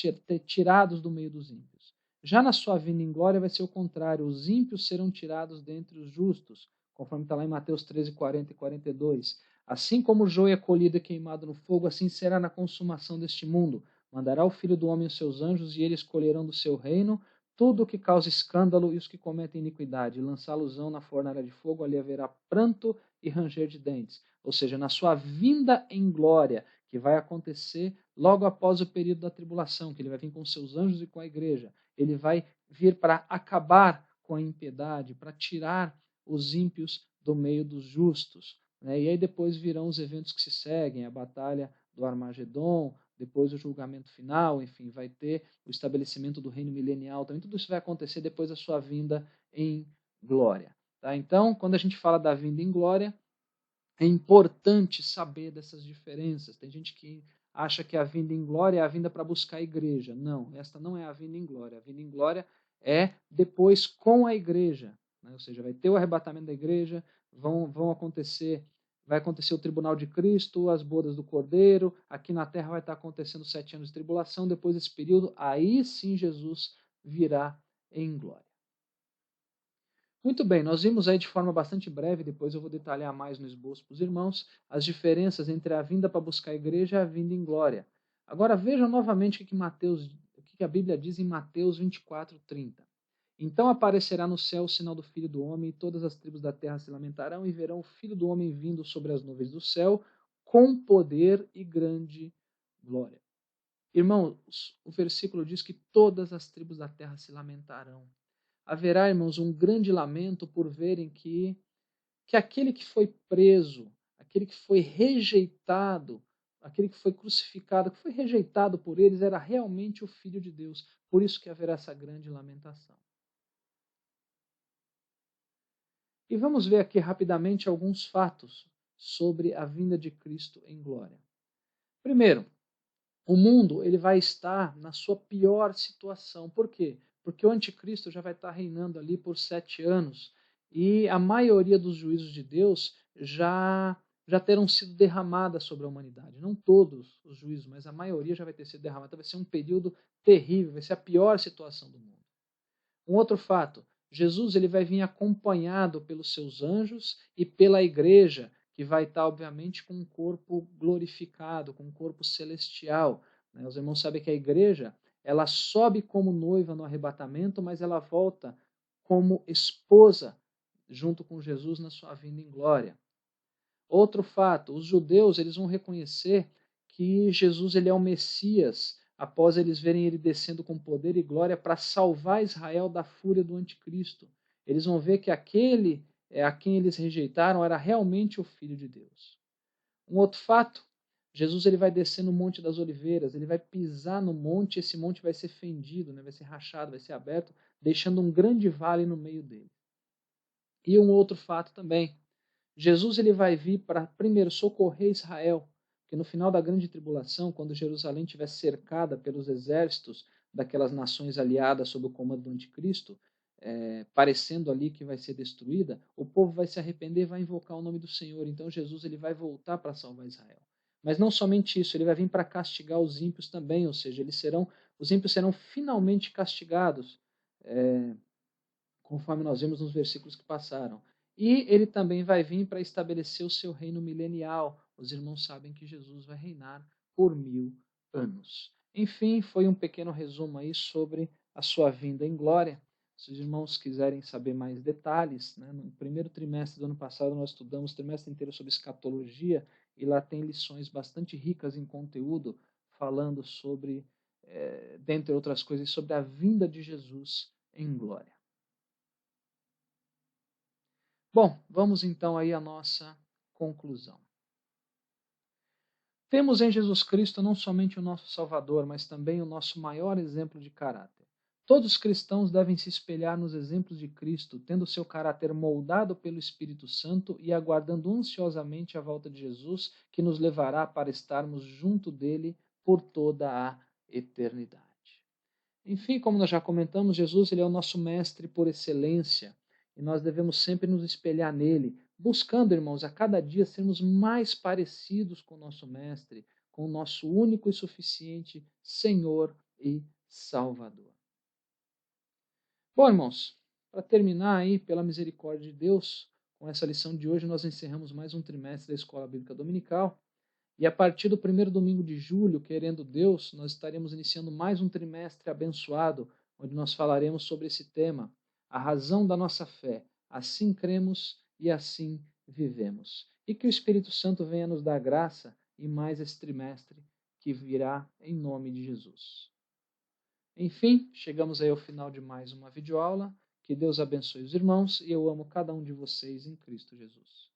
tirados do meio dos ímpios. Já na sua vinda em glória vai ser o contrário, os ímpios serão tirados dentre os justos, conforme está lá em Mateus 13, 40 e 42. Assim como o joio é colhido e queimado no fogo, assim será na consumação deste mundo. Mandará o Filho do Homem os seus anjos, e eles colherão do seu reino tudo o que causa escândalo e os que cometem iniquidade, e lançá-los-ão na fornalha de fogo, ali haverá pranto e ranger de dentes. Ou seja, na sua vinda em glória, que vai acontecer logo após o período da tribulação, que ele vai vir com seus anjos e com a igreja. Ele vai vir para acabar com a impiedade, para tirar os ímpios do meio dos justos. Né? E aí depois virão os eventos que se seguem, a batalha do Armagedon, depois o julgamento final, enfim, vai ter o estabelecimento do reino milenial, também tudo isso vai acontecer depois da sua vinda em glória. Tá? Então, quando a gente fala da vinda em glória, é importante saber dessas diferenças. Tem gente que acha que a vinda em glória é a vinda para buscar a igreja. Não, esta não é a vinda em glória. A vinda em glória é depois com a igreja. Né? Ou seja, vai ter o arrebatamento da igreja, vai acontecer o tribunal de Cristo, as bodas do Cordeiro, aqui na terra vai estar acontecendo 7 anos de tribulação, depois desse período, aí sim Jesus virá em glória. Muito bem, nós vimos aí de forma bastante breve, depois eu vou detalhar mais no esboço para os irmãos, as diferenças entre a vinda para buscar a igreja e a vinda em glória. Agora vejam novamente o que a Bíblia diz em Mateus 24:30. Então aparecerá no céu o sinal do Filho do Homem, e todas as tribos da terra se lamentarão e verão o Filho do Homem vindo sobre as nuvens do céu, com poder e grande glória. Irmãos, o versículo diz que todas as tribos da terra se lamentarão. Haverá, irmãos, um grande lamento por verem que aquele que foi preso, aquele que foi rejeitado, aquele que foi crucificado, que foi rejeitado por eles, era realmente o Filho de Deus. Por isso que haverá essa grande lamentação. E vamos ver aqui rapidamente alguns fatos sobre a vinda de Cristo em glória. Primeiro, o mundo ele vai estar na sua pior situação. Por quê? Porque o anticristo já vai estar reinando ali por 7 anos e a maioria dos juízos de Deus já terão sido derramadas sobre a humanidade. Não todos os juízos, mas a maioria já vai ter sido derramada. Então vai ser um período terrível, vai ser a pior situação do mundo. Um outro fato, Jesus ele vai vir acompanhado pelos seus anjos e pela igreja, que vai estar, obviamente, com um corpo glorificado, com um corpo celestial. Né? Os irmãos sabem que a igreja ela sobe como noiva no arrebatamento, mas ela volta como esposa junto com Jesus na sua vinda em glória. Outro fato, os judeus eles vão reconhecer que Jesus ele é o Messias, após eles verem ele descendo com poder e glória para salvar Israel da fúria do anticristo. Eles vão ver que aquele a quem eles rejeitaram era realmente o Filho de Deus. Um outro fato, Jesus ele vai descer no Monte das Oliveiras, ele vai pisar no monte, esse monte vai ser fendido, né, vai ser rachado, vai ser aberto, deixando um grande vale no meio dele. E um outro fato também, Jesus ele vai vir para, primeiro, socorrer Israel, porque no final da grande tribulação, quando Jerusalém estiver cercada pelos exércitos daquelas nações aliadas sob o comando do anticristo, parecendo ali que vai ser destruída, o povo vai se arrepender e vai invocar o nome do Senhor. Então Jesus ele vai voltar para salvar Israel. Mas não somente isso, ele vai vir para castigar os ímpios também, ou seja, os ímpios serão finalmente castigados, conforme nós vimos nos versículos que passaram. E ele também vai vir para estabelecer o seu reino milenial. Os irmãos sabem que Jesus vai reinar por 1000 anos. Enfim, foi um pequeno resumo aí sobre a sua vinda em glória. Se os irmãos quiserem saber mais detalhes, né, no primeiro trimestre do ano passado nós estudamos o trimestre inteiro sobre escatologia e lá tem lições bastante ricas em conteúdo falando sobre, dentre outras coisas, sobre a vinda de Jesus em glória. Bom, vamos então aí à nossa conclusão. Temos em Jesus Cristo não somente o nosso Salvador, mas também o nosso maior exemplo de caráter. Todos os cristãos devem se espelhar nos exemplos de Cristo, tendo seu caráter moldado pelo Espírito Santo e aguardando ansiosamente a volta de Jesus, que nos levará para estarmos junto dele por toda a eternidade. Enfim, como nós já comentamos, Jesus ele é o nosso mestre por excelência e nós devemos sempre nos espelhar nele, buscando, irmãos, a cada dia sermos mais parecidos com o nosso mestre, com o nosso único e suficiente Senhor e Salvador. Bom, irmãos, para terminar aí, pela misericórdia de Deus, com essa lição de hoje, nós encerramos mais um trimestre da Escola Bíblica Dominical. E a partir do primeiro domingo de julho, querendo Deus, nós estaremos iniciando mais um trimestre abençoado, onde nós falaremos sobre esse tema, a razão da nossa fé. Assim cremos e assim vivemos. E que o Espírito Santo venha nos dar graça em mais esse trimestre que virá em nome de Jesus. Enfim, chegamos aí ao final de mais uma videoaula. Que Deus abençoe os irmãos e eu amo cada um de vocês em Cristo Jesus.